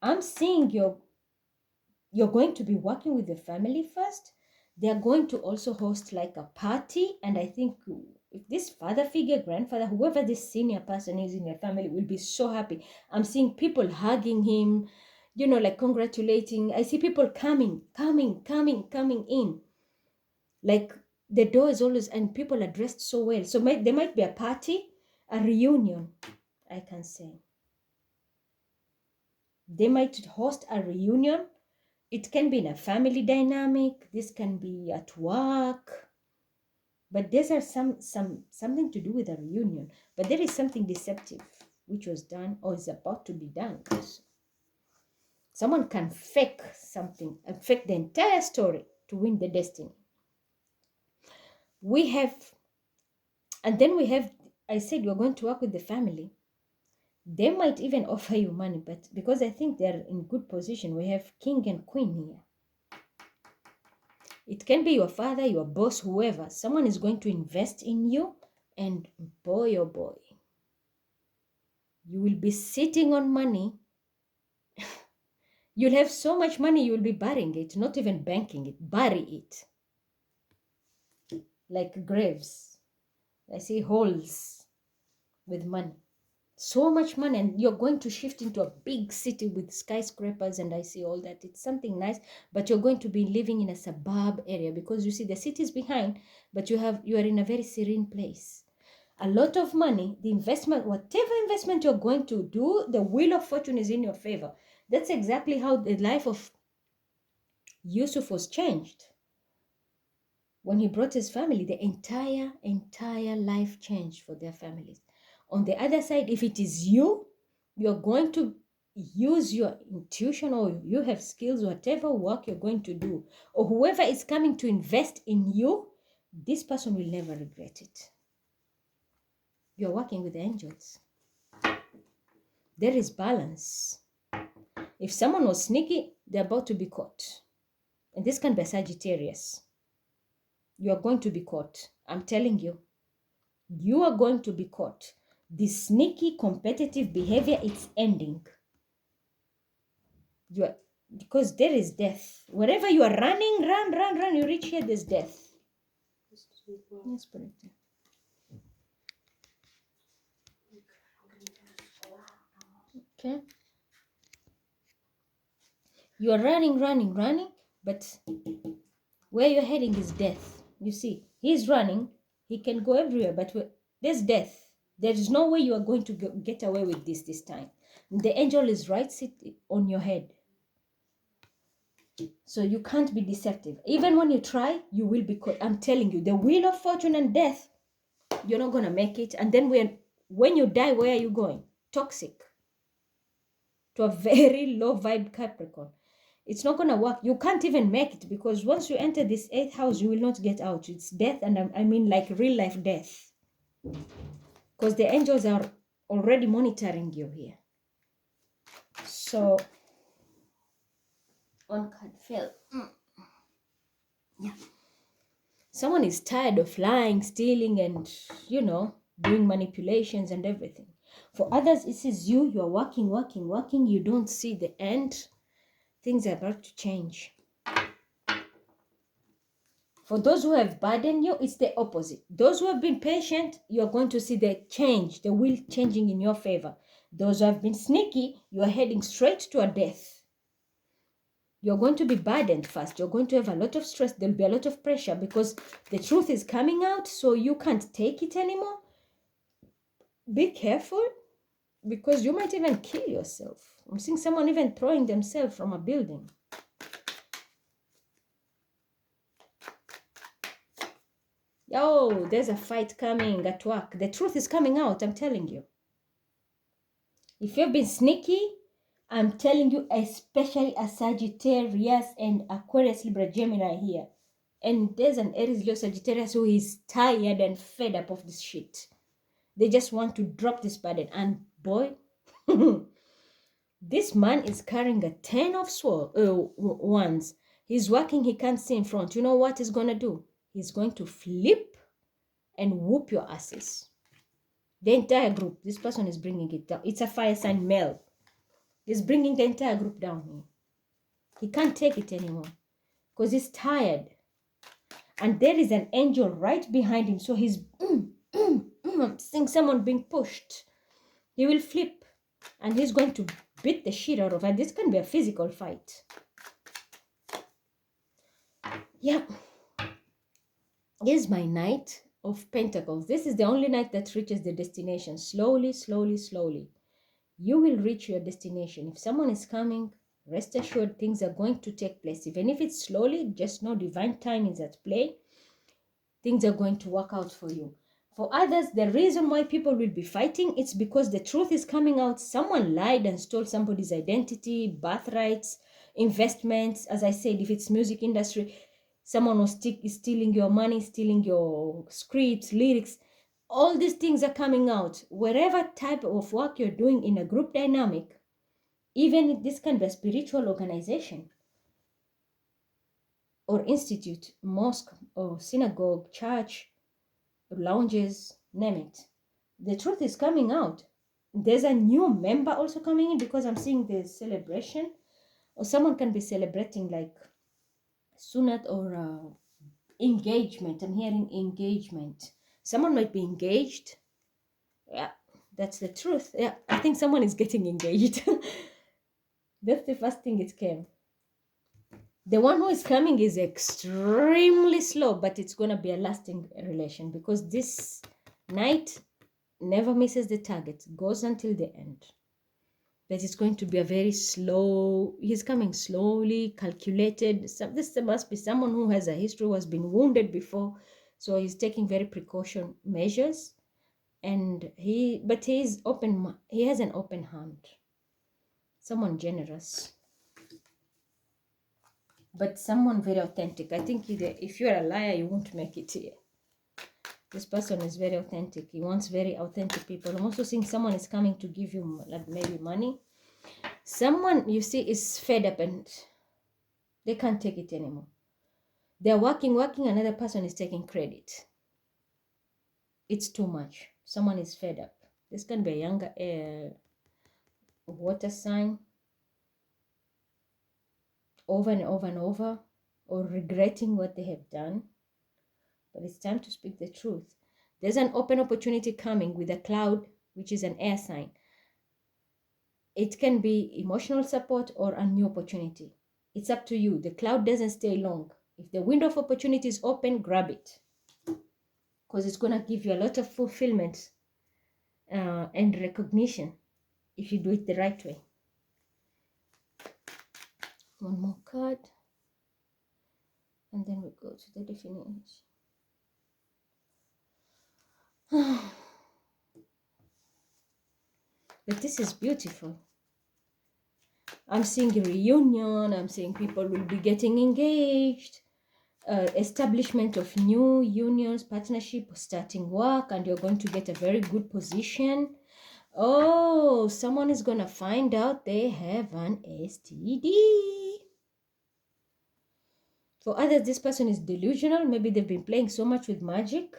I'm seeing you're going to be working with the family first. They're going to also host like a party. And I think if this father figure, grandfather, whoever this senior person is in your family will be so happy. I'm seeing people hugging him, like congratulating. I see people coming in. Like the door is always, and people are dressed so well. So there might be a party, a reunion, I can say. They might host a reunion. It can be in a family dynamic. This can be at work. But these are something to do with a reunion. But there is something deceptive which was done or is about to be done. Someone can fake something and fake the entire story to win the destiny. And then we have, I said you're going to work with the family. They might even offer you money, but because I think they're in good position, we have king and queen here. It can be your father, your boss, whoever. Someone is going to invest in you, and boy, oh boy, you will be sitting on money. You'll have so much money, you will be burying it, not even banking it, bury it. Like graves. I see holes with money. So much money, and you're going to shift into a big city with skyscrapers, and I see all that. It's something nice, but you're going to be living in a suburb area because you see the city is behind, but you are in a very serene place. A lot of money, the investment, whatever investment you're going to do, the wheel of fortune is in your favor. That's exactly how the life of Yusuf was changed. When he brought his family, the entire life changed for their families. On the other side, if it is you, you're going to use your intuition, or you have skills, whatever work you're going to do, or whoever is coming to invest in you, this person will never regret it. You're working with angels. There is balance. If someone was sneaky, they're about to be caught. And this can be a Sagittarius. You are going to be caught. I'm telling you. You are going to be caught. This sneaky competitive behavior, it's ending. You are, because there is death. Wherever you are running, run, you reach here, there's death. Yes, Spirit. Okay. You are running, but where you're heading is death. You see, he's running, he can go everywhere, but there's death. There is no way you are going to get away with this time. The angel is right sitting on your head. So you can't be deceptive. Even when you try, you will be caught. I'm telling you, the wheel of fortune and death, you're not going to make it. And then when you die, where are you going? Toxic. To a very low vibe Capricorn. It's not going to work. You can't even make it, because once you enter this 8th house, you will not get out. It's death, and I mean like real life death. Because the angels are already monitoring you here. So, one card fell. Yeah. Someone is tired of lying, stealing, and, doing manipulations and everything. For others, it is you are working. You don't see the end. Things are about to change. For those who have burdened you, it's the opposite. Those who have been patient, you're going to see the change, the wheel changing in your favor. Those who have been sneaky, you are heading straight to a death. You're going to be burdened first. You're going to have a lot of stress. There'll be a lot of pressure because the truth is coming out, so you can't take it anymore. Be careful, because you might even kill yourself. I'm seeing someone even throwing themselves from a building. Oh, there's a fight coming at work. The truth is coming out, I'm telling you. If you've been sneaky, I'm telling you, especially a Sagittarius and Aquarius, Libra, Gemini here. And there's an Aries, Leo, Sagittarius who is tired and fed up of this shit. They just want to drop this burden. And boy, this man is carrying a 10 of wands. He's working, he can't see in front. You know what he's going to do? He's going to flip and whoop your asses. The entire group. This person is bringing it down. It's a fire sign male. He's bringing the entire group down here. He can't take it anymore because he's tired. And there is an angel right behind him. So he's I'm seeing someone being pushed. He will flip and he's going to beat the shit out of her. This can be a physical fight. Yeah. Here's my Knight of Pentacles. This is the only knight that reaches the destination. Slowly. You will reach your destination. If someone is coming, rest assured things are going to take place. Even if it's slowly, just know divine timing is at play. Things are going to work out for you. For others, the reason why people will be fighting, it's because the truth is coming out. Someone lied and stole somebody's identity, birthrights, investments. As I said, if it's music industry, someone was stealing your money, stealing your scripts, lyrics. All these things are coming out. Wherever type of work you're doing in a group dynamic, even this can be a spiritual organization or institute, mosque or synagogue, church, lounges, name it. The truth is coming out. There's a new member also coming in, because I'm seeing the celebration, or someone can be celebrating like sunat or engagement. I'm hearing engagement. Someone might be engaged. Yeah, that's the truth. Yeah, I think someone is getting engaged. That's the first thing it came. The one who is coming is extremely slow, but it's going to be a lasting relation, because this knight never misses the target, goes until the end. But it's going to be a very slow, he's coming slowly, calculated. This must be someone who has a history, who has been wounded before. So he's taking very precaution measures. And he has an open hand. someone generous, but someone very authentic. I think if you're a liar, you won't make it here. This person is very authentic. He wants very authentic people. I'm also seeing someone is coming to give you like maybe money. Someone you see is fed up and they can't take it anymore. They're working, another person is taking credit. It's too much. Someone is fed up. This can be a younger water sign, over and over and over, or regretting what they have done. But it's time to speak the truth. There's an open opportunity coming with a cloud, which is an air sign. It can be emotional support or a new opportunity. It's up to you. The cloud doesn't stay long. If the window of opportunity is open, grab it, because it's going to give you a lot of fulfillment and recognition if you do it the right way. One more card, and then we go to the definition. But this is beautiful. I'm seeing a reunion. I'm seeing people will be getting engaged. Establishment of new unions, partnership, starting work, and you're going to get a very good position. Oh, someone is going to find out they have an STD. For others, this person is delusional. Maybe they've been playing so much with magic.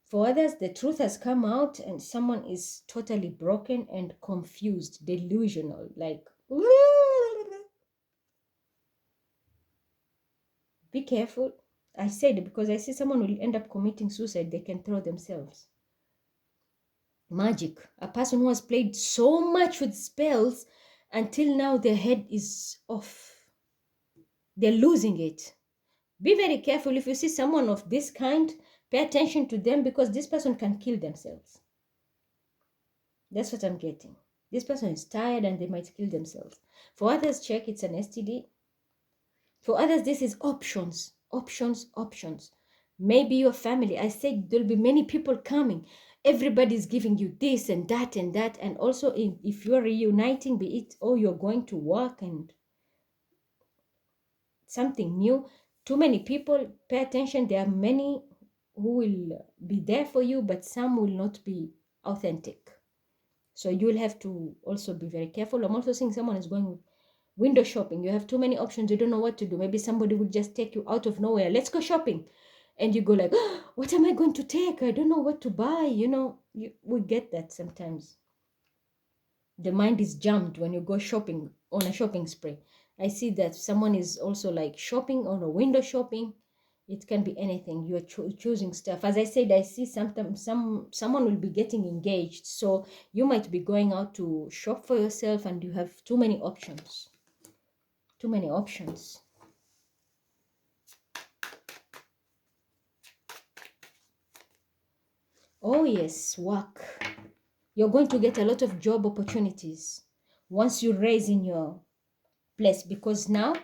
For others, the truth has come out and someone is totally broken and confused, delusional, like, be careful. I said it because I see someone will end up committing suicide. They can throw themselves. Magic. A person who has played so much with spells until now their head is off. They're losing it. Be very careful. If you see someone of this kind, pay attention to them because this person can kill themselves. That's what I'm getting. This person is tired and they might kill themselves. For others, check it's an STD. For others, this is options. Options. Maybe your family. I said there'll be many people coming. Everybody's giving you this and that and that. And also, if you're reuniting, be it, you're going to work and something new. Too many people, pay attention. There are many who will be there for you, but some will not be authentic. So you'll have to also be very careful. I'm also seeing someone is going window shopping. You have too many options. You don't know what to do. Maybe somebody will just take you out of nowhere. Let's go shopping. And you go like, oh, what am I going to take? I don't know what to buy. We get that sometimes. The mind is jammed when you go shopping on a shopping spree. I see that someone is also like shopping on a window shopping. It can be anything. You are choosing stuff. As I said, I see sometimes someone will be getting engaged. So you might be going out to shop for yourself and you have too many options. Too many options. Oh yes, work. You're going to get a lot of job opportunities once you raise in your place, because now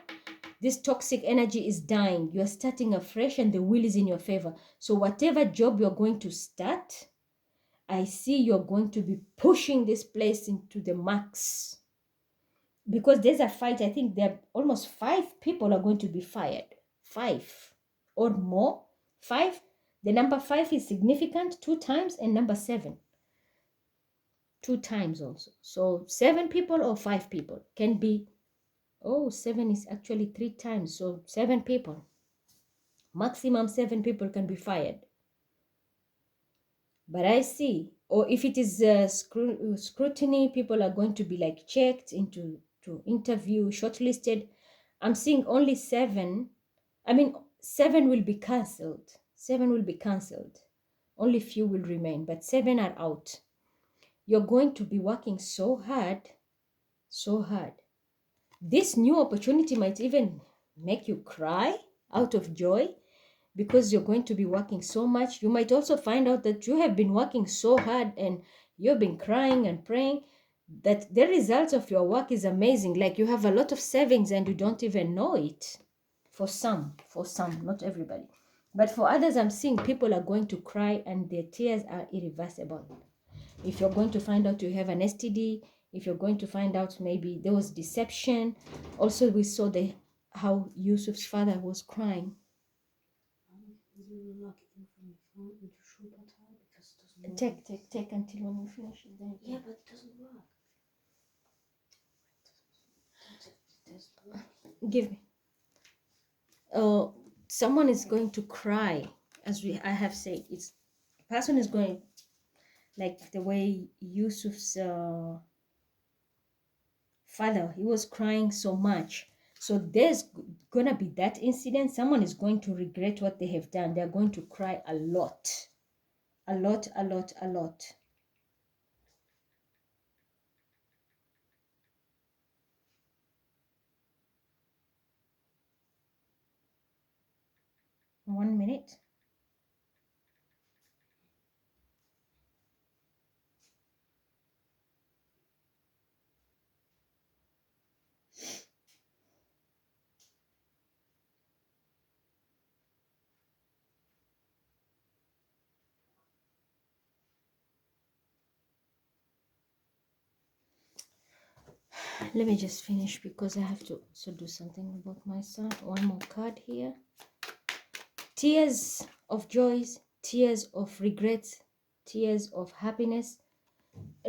this toxic energy is dying. You are starting afresh and the wheel is in your favor. So whatever job you're going to start, I see you're going to be pushing this place into the max. Because there's a fight. I think there are almost 5 people are going to be fired. 5 or more. 5. The number 5 is significant 2 times, and number 7 2 times also. So 7 people or 5 people can be. 7 is actually 3 times. So 7 people. Maximum 7 people can be fired. But I see, or if it is scrutiny, people are going to be like checked into to interview, shortlisted. I'm seeing only 7. 7 will be cancelled. 7 will be cancelled. Only few will remain, but 7 are out. You're going to be working so hard, so hard. This new opportunity might even make you cry out of joy because you're going to be working so much. You might also find out that you have been working so hard and you've been crying and praying that the results of your work is amazing. Like you have a lot of savings and you don't even know it. For some, not everybody. But for others, I'm seeing people are going to cry and their tears are irreversible. If you're going to find out you have an STD, If you're going to find out, maybe there was deception. Also, we saw how Yusuf's father was crying. Will you log in from your phone into Schubertal because it doesn't work? Take until when you finish it. Then Yeah, but it doesn't work. It doesn't work. give me. Someone is going to cry, as I have said. It's person is going, like the way Yusuf's father, he was crying so much. So there's gonna be that incident. Someone is going to regret what they have done. They're going to cry a lot, a lot, a lot, a lot. One minute. Let me just finish because I have to also do something about my son. One more card here. Tears of joys, tears of regrets, tears of happiness.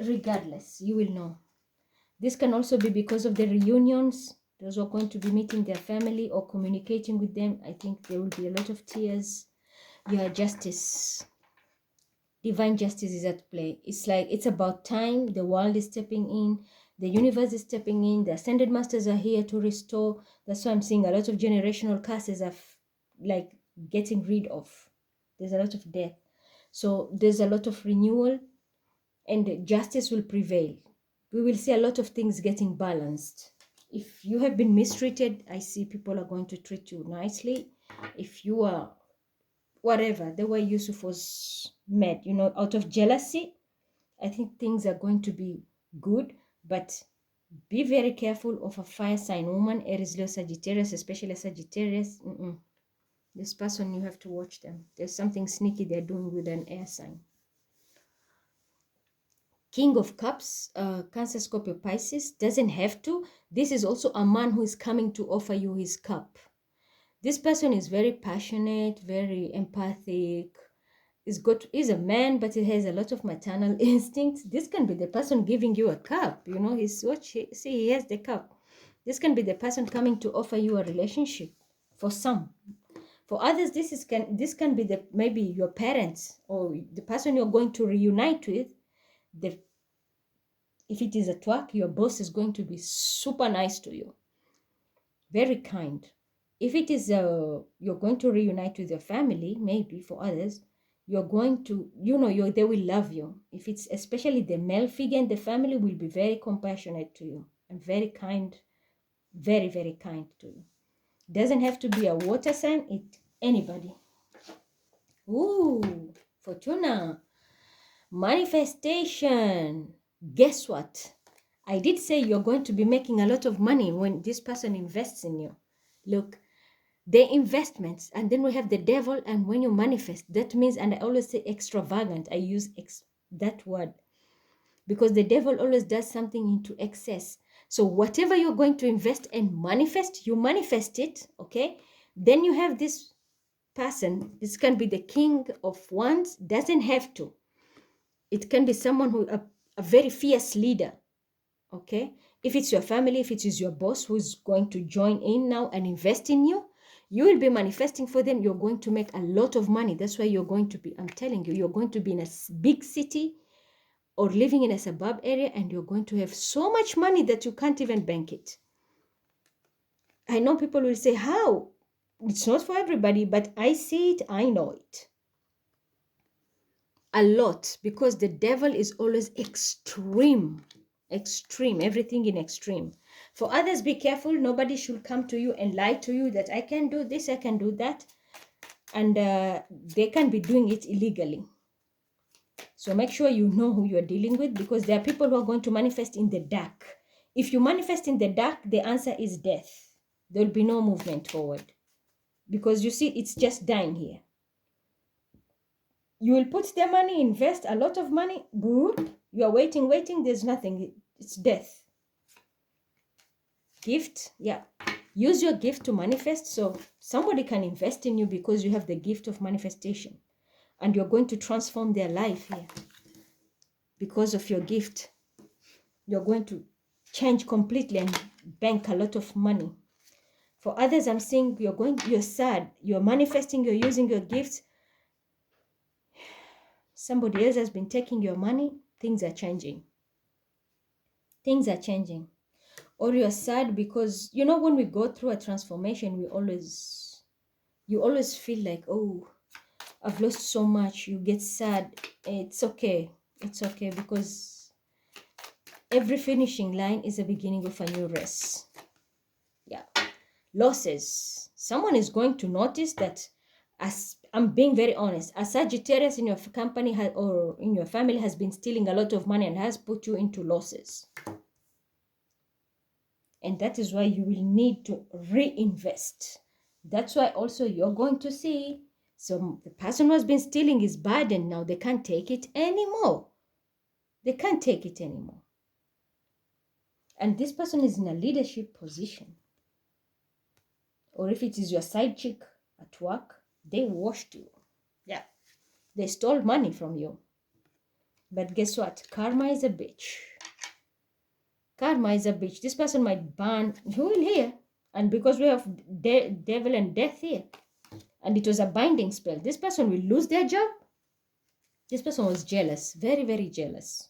Regardless, you will know. This can also be because of the reunions. Those who are going to be meeting their family or communicating with them. I think there will be a lot of tears. Yeah, justice. Divine justice is at play. It's like it's about time. The world is stepping in. The universe is stepping in. The ascended masters are here to restore. That's why I'm seeing a lot of generational curses are like getting rid of. There's a lot of death. So there's a lot of renewal, and justice will prevail. We will see a lot of things getting balanced. If you have been mistreated, I see people are going to treat you nicely. If you are whatever, the way Yusuf was made, out of jealousy, I think things are going to be good, but be very careful of a fire sign woman, Aries, Leo, Sagittarius, especially Sagittarius. This person, you have to watch them. There's something sneaky they're doing with an air sign. King of Cups, Cancer, Scorpio, Pisces, doesn't have to. This is also a man who is coming to offer you his cup. This person is very passionate, very empathic. Is a man, but he has a lot of maternal instincts. This can be the person giving you a cup. He has the cup. This can be the person coming to offer you a relationship. For some, for others, this can be maybe your parents or the person you're going to reunite with. If it is at work, your boss is going to be super nice to you, very kind. If it is you're going to reunite with your family, maybe for others, you're going to, they will love you. If it's especially the male figure in the family, will be very compassionate to you and very kind, very, very kind to you. Doesn't have to be a water sign, anybody. Ooh, Fortuna. Manifestation. Guess what? I did say you're going to be making a lot of money when this person invests in you. Look, the investments, and then we have the devil, and when you manifest, that means, and I always say extravagant, I use that word, because the devil always does something into excess. So whatever you're going to invest and manifest, you manifest it, okay? Then you have this person, this can be the king of wands, doesn't have to. It can be someone who, a very fierce leader, okay? If it's your family, if it is your boss who's going to join in now and invest in you, you will be manifesting for them. You're going to make a lot of money. That's why you're going to be, I'm telling you, you're going to be in a big city or living in a suburb area, and you're going to have so much money that you can't even bank it. I know people will say, how? It's not for everybody, but I see it, I know it. A lot, because the devil is always extreme, everything in extreme. For others, be careful. Nobody should come to you and lie to you that I can do this, I can do that, and they can be doing it illegally. So make sure you know who you're dealing with, because there are people who are going to manifest in the dark. If you manifest in the dark, the answer is death. There'll be no movement forward, because you see, it's just dying here. You will put the money, invest a lot of money, boom, you are waiting, there's nothing. It's death. Gift, yeah. Use your gift to manifest, so somebody can invest in you because you have the gift of manifestation, and you're going to transform their life here because of your gift. You're going to change completely and bank a lot of money. For others, I'm saying you're sad, you're manifesting, you're using your gifts. Somebody else has been taking your money. Things are changing. Things are changing. Or you're sad because, when we go through a transformation, you always feel like, oh, I've lost so much. You get sad. It's okay. It's okay, because every finishing line is the beginning of a new race. Yeah. Losses. Someone is going to notice that, as I'm being very honest, a Sagittarius in your company or in your family has been stealing a lot of money and has put you into losses. And that is why you will need to reinvest. That's why also you're going to see, so the person who has been stealing is burdened now. They can't take it anymore. They can't take it anymore. And this person is in a leadership position. Or if it is your side chick at work, they washed you. Yeah. They stole money from you. But guess what? Karma is a bitch. Karma is a bitch. This person might burn. Who will hear? And because we have devil and death here, and it was a binding spell, this person will lose their job. This person was jealous, very, very jealous.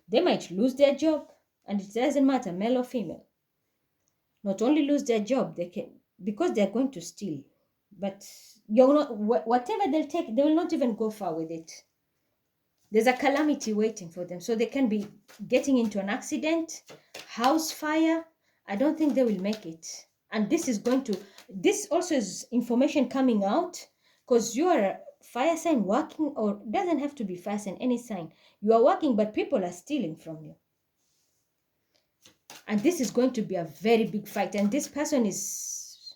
They might lose their job, and it doesn't matter, male or female. Not only lose their job, they can, because they're going to steal. But you're not, whatever they'll take, they will not even go far with it. There's a calamity waiting for them. So they can be getting into an accident, house fire. I don't think they will make it. And this also is information coming out, because you are a fire sign working, or doesn't have to be fire sign, any sign. You are working, but people are stealing from you. And this is going to be a very big fight. And this person is,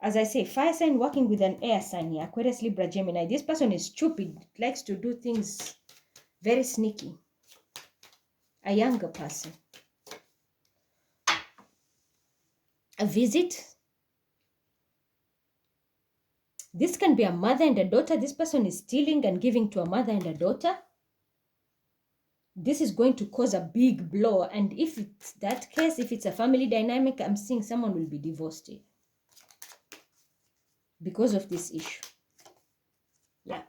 as I say, fire sign working with an air sign here, Aquarius, Libra, Gemini. This person is stupid, likes to do things very sneaky. A younger person. A visit. This can be a mother and a daughter. This person is stealing and giving to a mother and a daughter. This is going to cause a big blow. And if it's that case, if it's a family dynamic, I'm seeing someone will be divorced because of this issue. Yeah.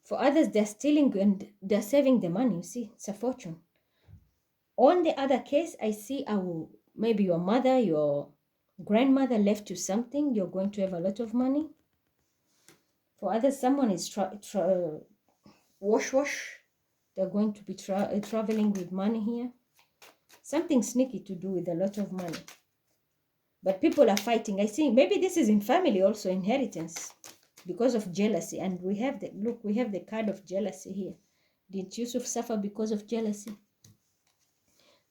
For others, they're stealing and they're saving the money. You see, it's a fortune. On the other case, I see maybe your mother, your grandmother left you something. You're going to have a lot of money. For others, someone is wash. They're going to be traveling with money here. Something sneaky to do with a lot of money. But people are fighting. I see maybe this is in family also, inheritance, because of jealousy. And we have the card of jealousy here. Did Yusuf suffer because of jealousy?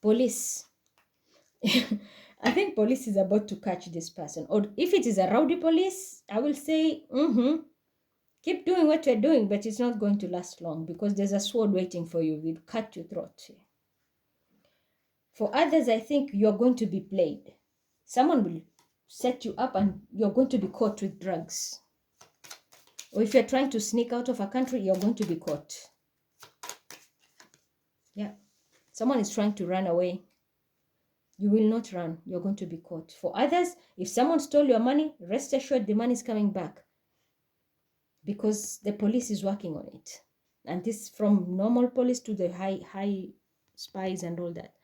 Police. I think police is about to catch this person. Or if it is a rowdy police, I will say, keep doing what you're doing, but it's not going to last long, because there's a sword waiting for you. We'll cut your throat. For others, I think you're going to be played. Someone will set you up and you're going to be caught with drugs. Or if you're trying to sneak out of a country, you're going to be caught. Yeah. Someone is trying to run away. You will not run. You're going to be caught. For others, if someone stole your money, rest assured the money is coming back, because the police is working on it. And this from normal police to the high spies and all that.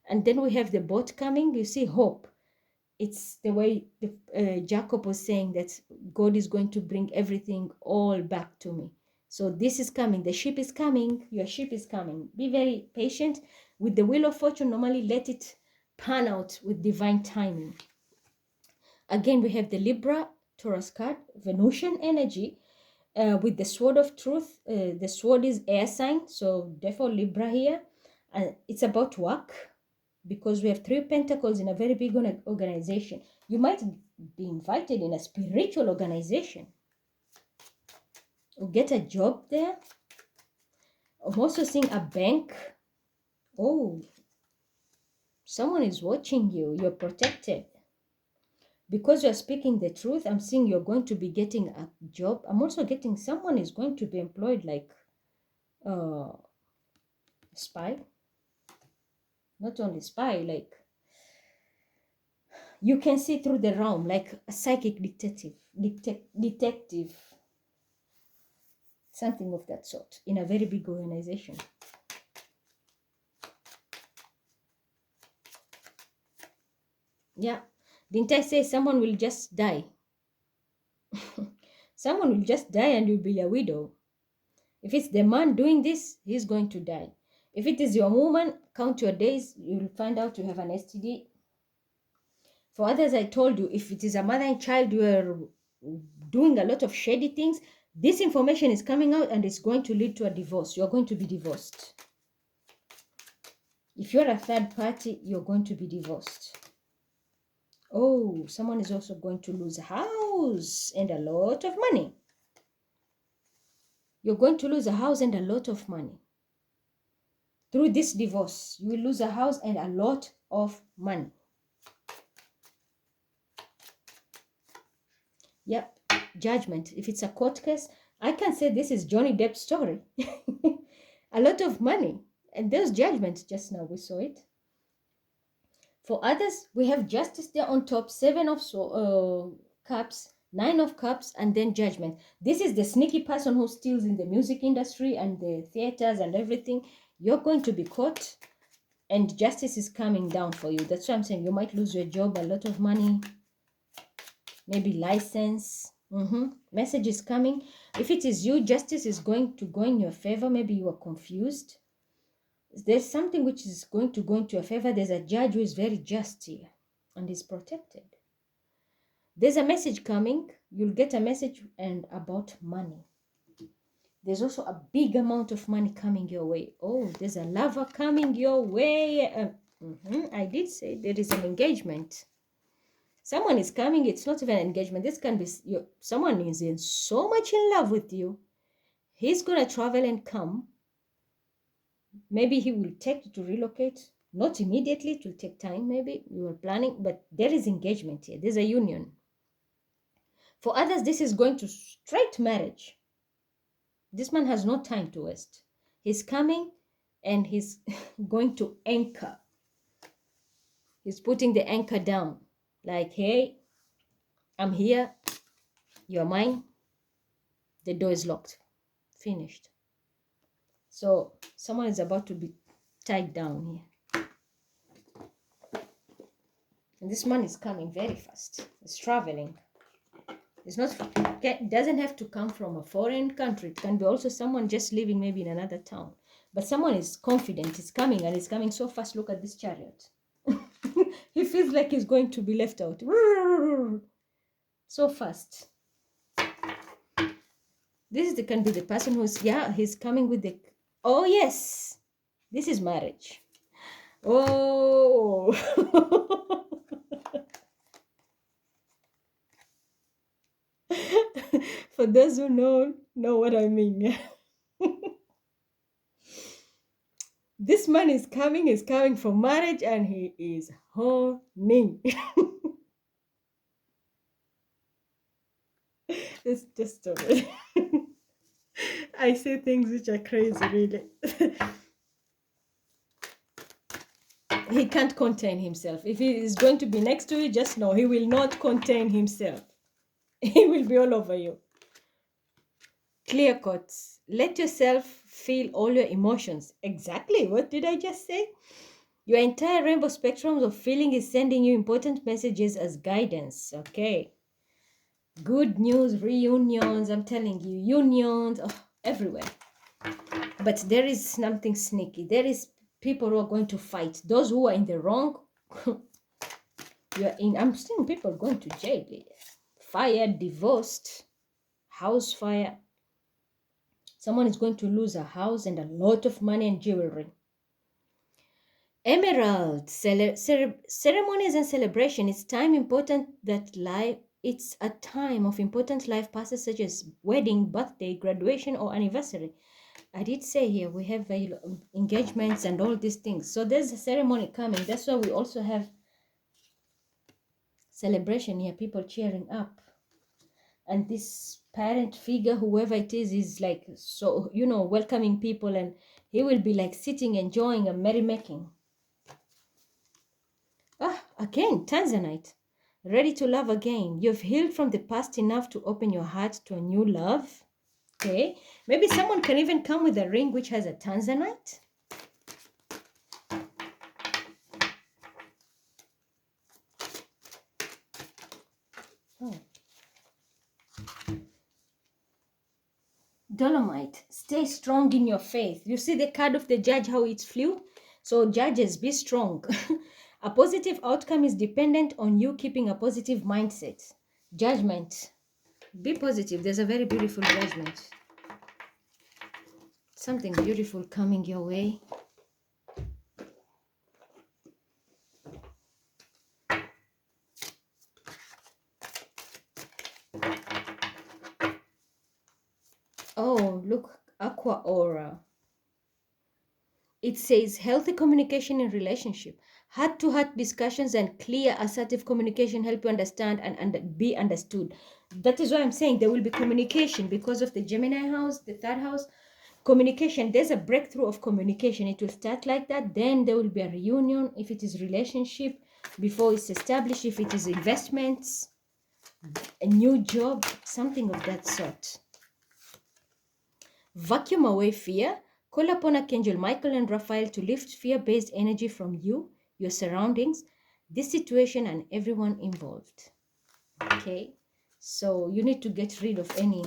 And then we have the boat coming. You see, hope. It's the way Jacob was saying that God is going to bring everything all back to me. So this is coming. The ship is coming. Your ship is coming. Be very patient with the wheel of fortune. Normally let it pan out with divine timing. Again, we have the Libra Taurus card, Venusian energy, with the sword of truth. The sword is air sign, so therefore Libra here. It's about work, because we have 3 pentacles in a very big organization. You might be invited in a spiritual organization or get a job there. I'm also seeing a bank Oh, someone is watching you. You're protected. Because you're speaking the truth, I'm seeing you're going to be getting a job. I'm also getting someone is going to be employed like uh spy. Not only spy, like you can see through the realm, like a psychic detective, something of that sort, in a very big organization. Yeah. Didn't I say someone will just die? Someone will just die and you'll be a widow. If it's the man doing this, he's going to die. If it is your woman, count your days, you'll find out you have an STD. For others, I told you, if it is a mother and child, you are doing a lot of shady things, this information is coming out and it's going to lead to a divorce. You're going to be divorced. If you're a third party, you're going to be divorced. Oh, someone is also going to lose a house and a lot of money. You're going to lose a house and a lot of money. Through this divorce, you will lose a house and a lot of money. Yep, judgment. If it's a court case, I can say this is Johnny Depp's story. A lot of money. And there's judgment just now. We saw it. For others, we have justice there on top, seven of cups, nine of cups, and then judgment. This is the sneaky person who steals in the music industry and the theaters and everything. You're going to be caught, and justice is coming down for you. That's why I'm saying you might lose your job, a lot of money, maybe license. Message is coming. If it is you, justice is going to go in your favor. Maybe you are confused. There's something which is going to go into your favor. There's a judge who is very just here and is protected. There's a message coming. You'll get a message and about money. There's also a big amount of money coming your way. Oh, there's a lover coming your way. I did say there is an engagement. Someone is coming. It's not even an engagement. This can be someone is in so much in love with you. He's going to travel and come. Maybe he will take you to relocate. Not immediately. It will take time. Maybe you are planning. But there is engagement here. There's a union. For others, this is going to straight marriage. This man has no time to waste. He's coming and he's going to anchor. He's putting the anchor down. Like, hey, I'm here. You're mine. The door is locked. Finished. So someone is about to be tied down here. And this man is coming very fast. He's traveling. It's not, it doesn't have to come from a foreign country. It can be also someone just living maybe in another town. But someone is confident. It's coming and it's coming so fast. Look at this chariot. He feels like he's going to be left out. So fast. This can be the person who's, he's coming with the, oh yes, this is marriage. Oh. For those who know what I mean. This man is coming for marriage and he is horny. It's just stupid. I say things which are crazy, really. He can't contain himself. If he is going to be next to you, just know he will not contain himself. He will be all over you. Clear cuts. Let yourself feel all your emotions. Exactly. What did I just say? Your entire rainbow spectrum of feeling is sending you important messages as guidance. Okay. Good news, reunions. I'm telling you, unions everywhere. But there is something sneaky. There is people who are going to fight. Those who are in the wrong, I'm seeing people going to jail. Fired, divorced, house fire. Someone is going to lose a house and a lot of money and jewelry. Emerald, ceremonies and celebration. It's a time of important life passes such as wedding, birthday, graduation, or anniversary. I did say here we have engagements and all these things. So there's a ceremony coming. That's why we also have celebration here, people cheering up. And this parent figure, whoever it is like, so, welcoming people, and he will be like sitting, enjoying a merrymaking. Again, Tanzanite. Ready to love again. You've healed from the past enough to open your heart to a new love. Okay. Maybe someone can even come with a ring which has a Tanzanite. Oh. Dolomite, stay strong in your faith. You see the card of the judge, how it flew? So judges, be strong. A positive outcome is dependent on you keeping a positive mindset. Judgment, be positive. There's a very beautiful judgment. Something beautiful coming your way. Oh, look, aqua aura. It says healthy communication in relationship. Heart-to-heart discussions and clear, assertive communication help you understand and be understood. That is why I'm saying there will be communication because of the Gemini house, the third house. Communication, there's a breakthrough of communication. It will start like that. Then there will be a reunion if it is relationship, before it's established, if it is investments, a new job, something of that sort. Vacuum away fear. Call upon Archangel Michael and Raphael to lift fear-based energy from you, your surroundings, this situation, and everyone involved. Okay? So you need to get rid of any,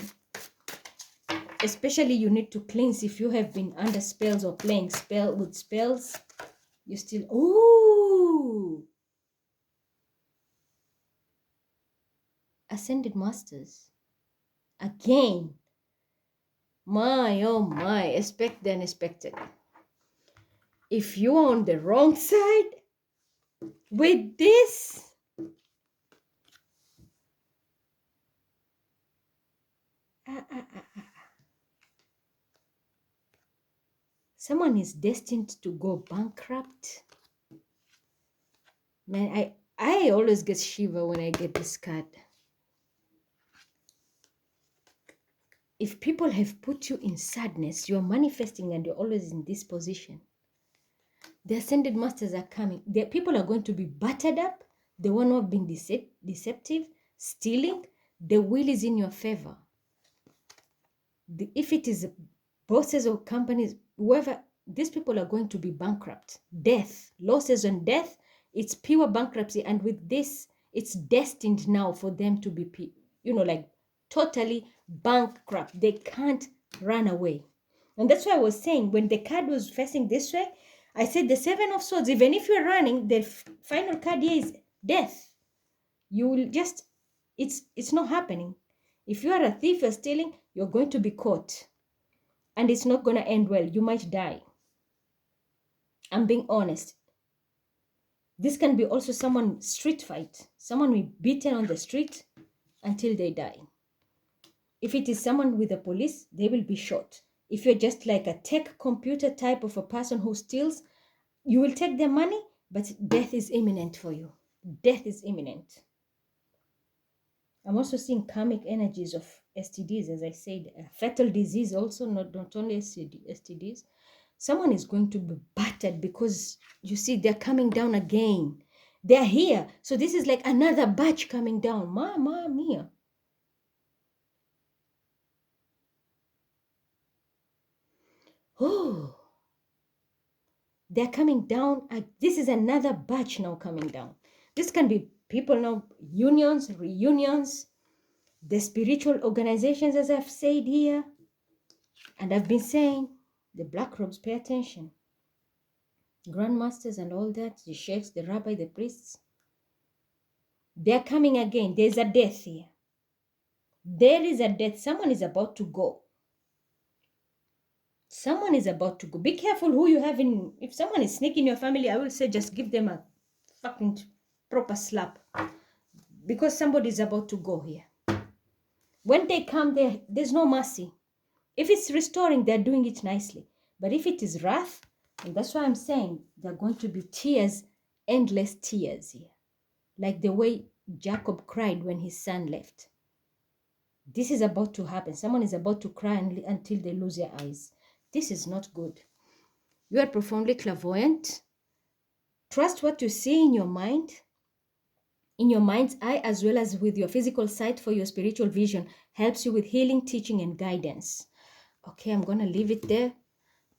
especially you need to cleanse if you have been under spells or playing with spells. You still, ooh! Ascended Masters. Again. My, oh my, expect the unexpected. If you're on the wrong side with this, someone is destined to go bankrupt. Man, I always get shiver when I get this card. If people have put you in sadness, you're manifesting and you're always in this position. The ascended masters are coming. The people are going to be battered up. The one who have been deceptive, stealing. The will is in your favor. If it is bosses or companies, whoever, these people are going to be bankrupt. Death, losses on death, it's pure bankruptcy. And with this, it's destined now for them to be, like totally bankrupt. They can't run away. And that's why I was saying, when the card was facing this way, I said the Seven of Swords, even if you're running, the final card here is death. You will just, it's not happening. If you are a thief, you're stealing, you're going to be caught. And it's not going to end well. You might die. I'm being honest. This can be also someone street fight. Someone will be beaten on the street until they die. If it is someone with the police, they will be shot. If you're just like a tech computer type of a person who steals, you will take their money, but death is imminent for you. Death is imminent. I'm also seeing karmic energies of STDs, as I said, fatal disease also, not only STDs. Someone is going to be battered because you see they're coming down again. They're here. So this is like another batch coming down. Mamma mia. Oh, they're coming down. This is another batch now coming down. This can be people now, unions, reunions, the spiritual organizations, as I've said here. And I've been saying, the black robes, pay attention. Grandmasters and all that, the sheikhs, the rabbi, the priests. They're coming again. There's a death here. There is a death. Someone is about to go. Someone is about to go. Be careful who you have in. If someone is sneaking your family, I will say just give them a fucking proper slap. Because somebody is about to go here. When they come there, there's no mercy. If it's restoring, they're doing it nicely. But if it is wrath, and that's why I'm saying there are going to be tears, endless tears here. Like the way Jacob cried when his son left. This is about to happen. Someone is about to cry until they lose their eyes. This is not good. You are profoundly clairvoyant. Trust what you see in your mind, in your mind's eye, as well as with your physical sight for your spiritual vision. Helps you with healing, teaching, and guidance. Okay, I'm going to leave it there.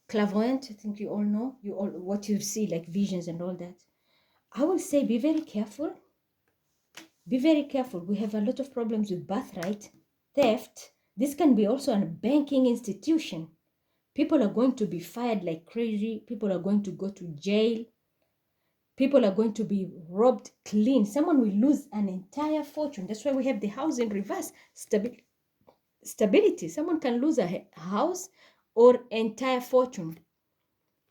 Clairvoyant, I think you all know what you see, like visions and all that. I will say be very careful. Be very careful. We have a lot of problems with birthright, theft. This can be also a banking institution. People are going to be fired like crazy. People are going to go to jail. People are going to be robbed clean. Someone will lose an entire fortune. That's why we have the house in reverse. Stability. Someone can lose a house or entire fortune.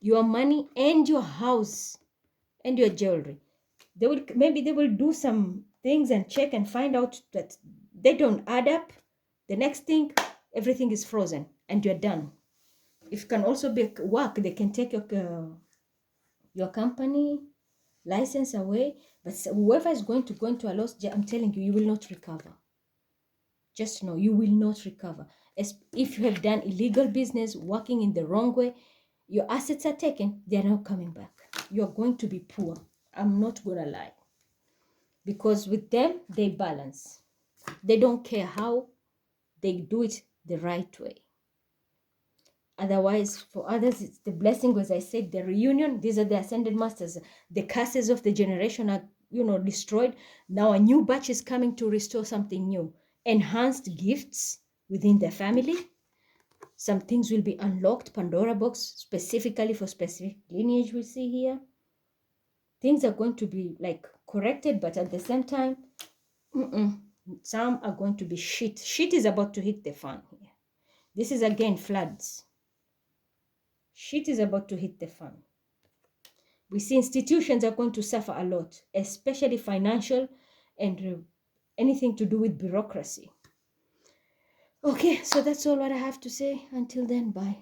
Your money and your house and your jewelry. Maybe they will do some things and check and find out that they don't add up. The next thing, everything is frozen and you're done. It can also be work. They can take your company license away, but whoever is going to go into a loss, I'm telling you, you will not recover. Just know you will not recover. If you have done illegal business, working in the wrong way, your assets are taken, they are not coming back. You're going to be poor. I'm not going to lie. Because with them, they balance. They don't care how, they do it the right way. Otherwise, for others, it's the blessing, as I said, the reunion. These are the ascended masters. The curses of the generation are, destroyed. Now a new batch is coming to restore something new. Enhanced gifts within the family. Some things will be unlocked, Pandora box, specifically for specific lineage we see here. Things are going to be like corrected, but at the same time, some are going to be shit. Shit is about to hit the fan here. This is again floods. Shit is about to hit the fan. We see institutions are going to suffer a lot, especially financial and anything to do with bureaucracy. Okay, so that's all what I have to say. Until then, bye.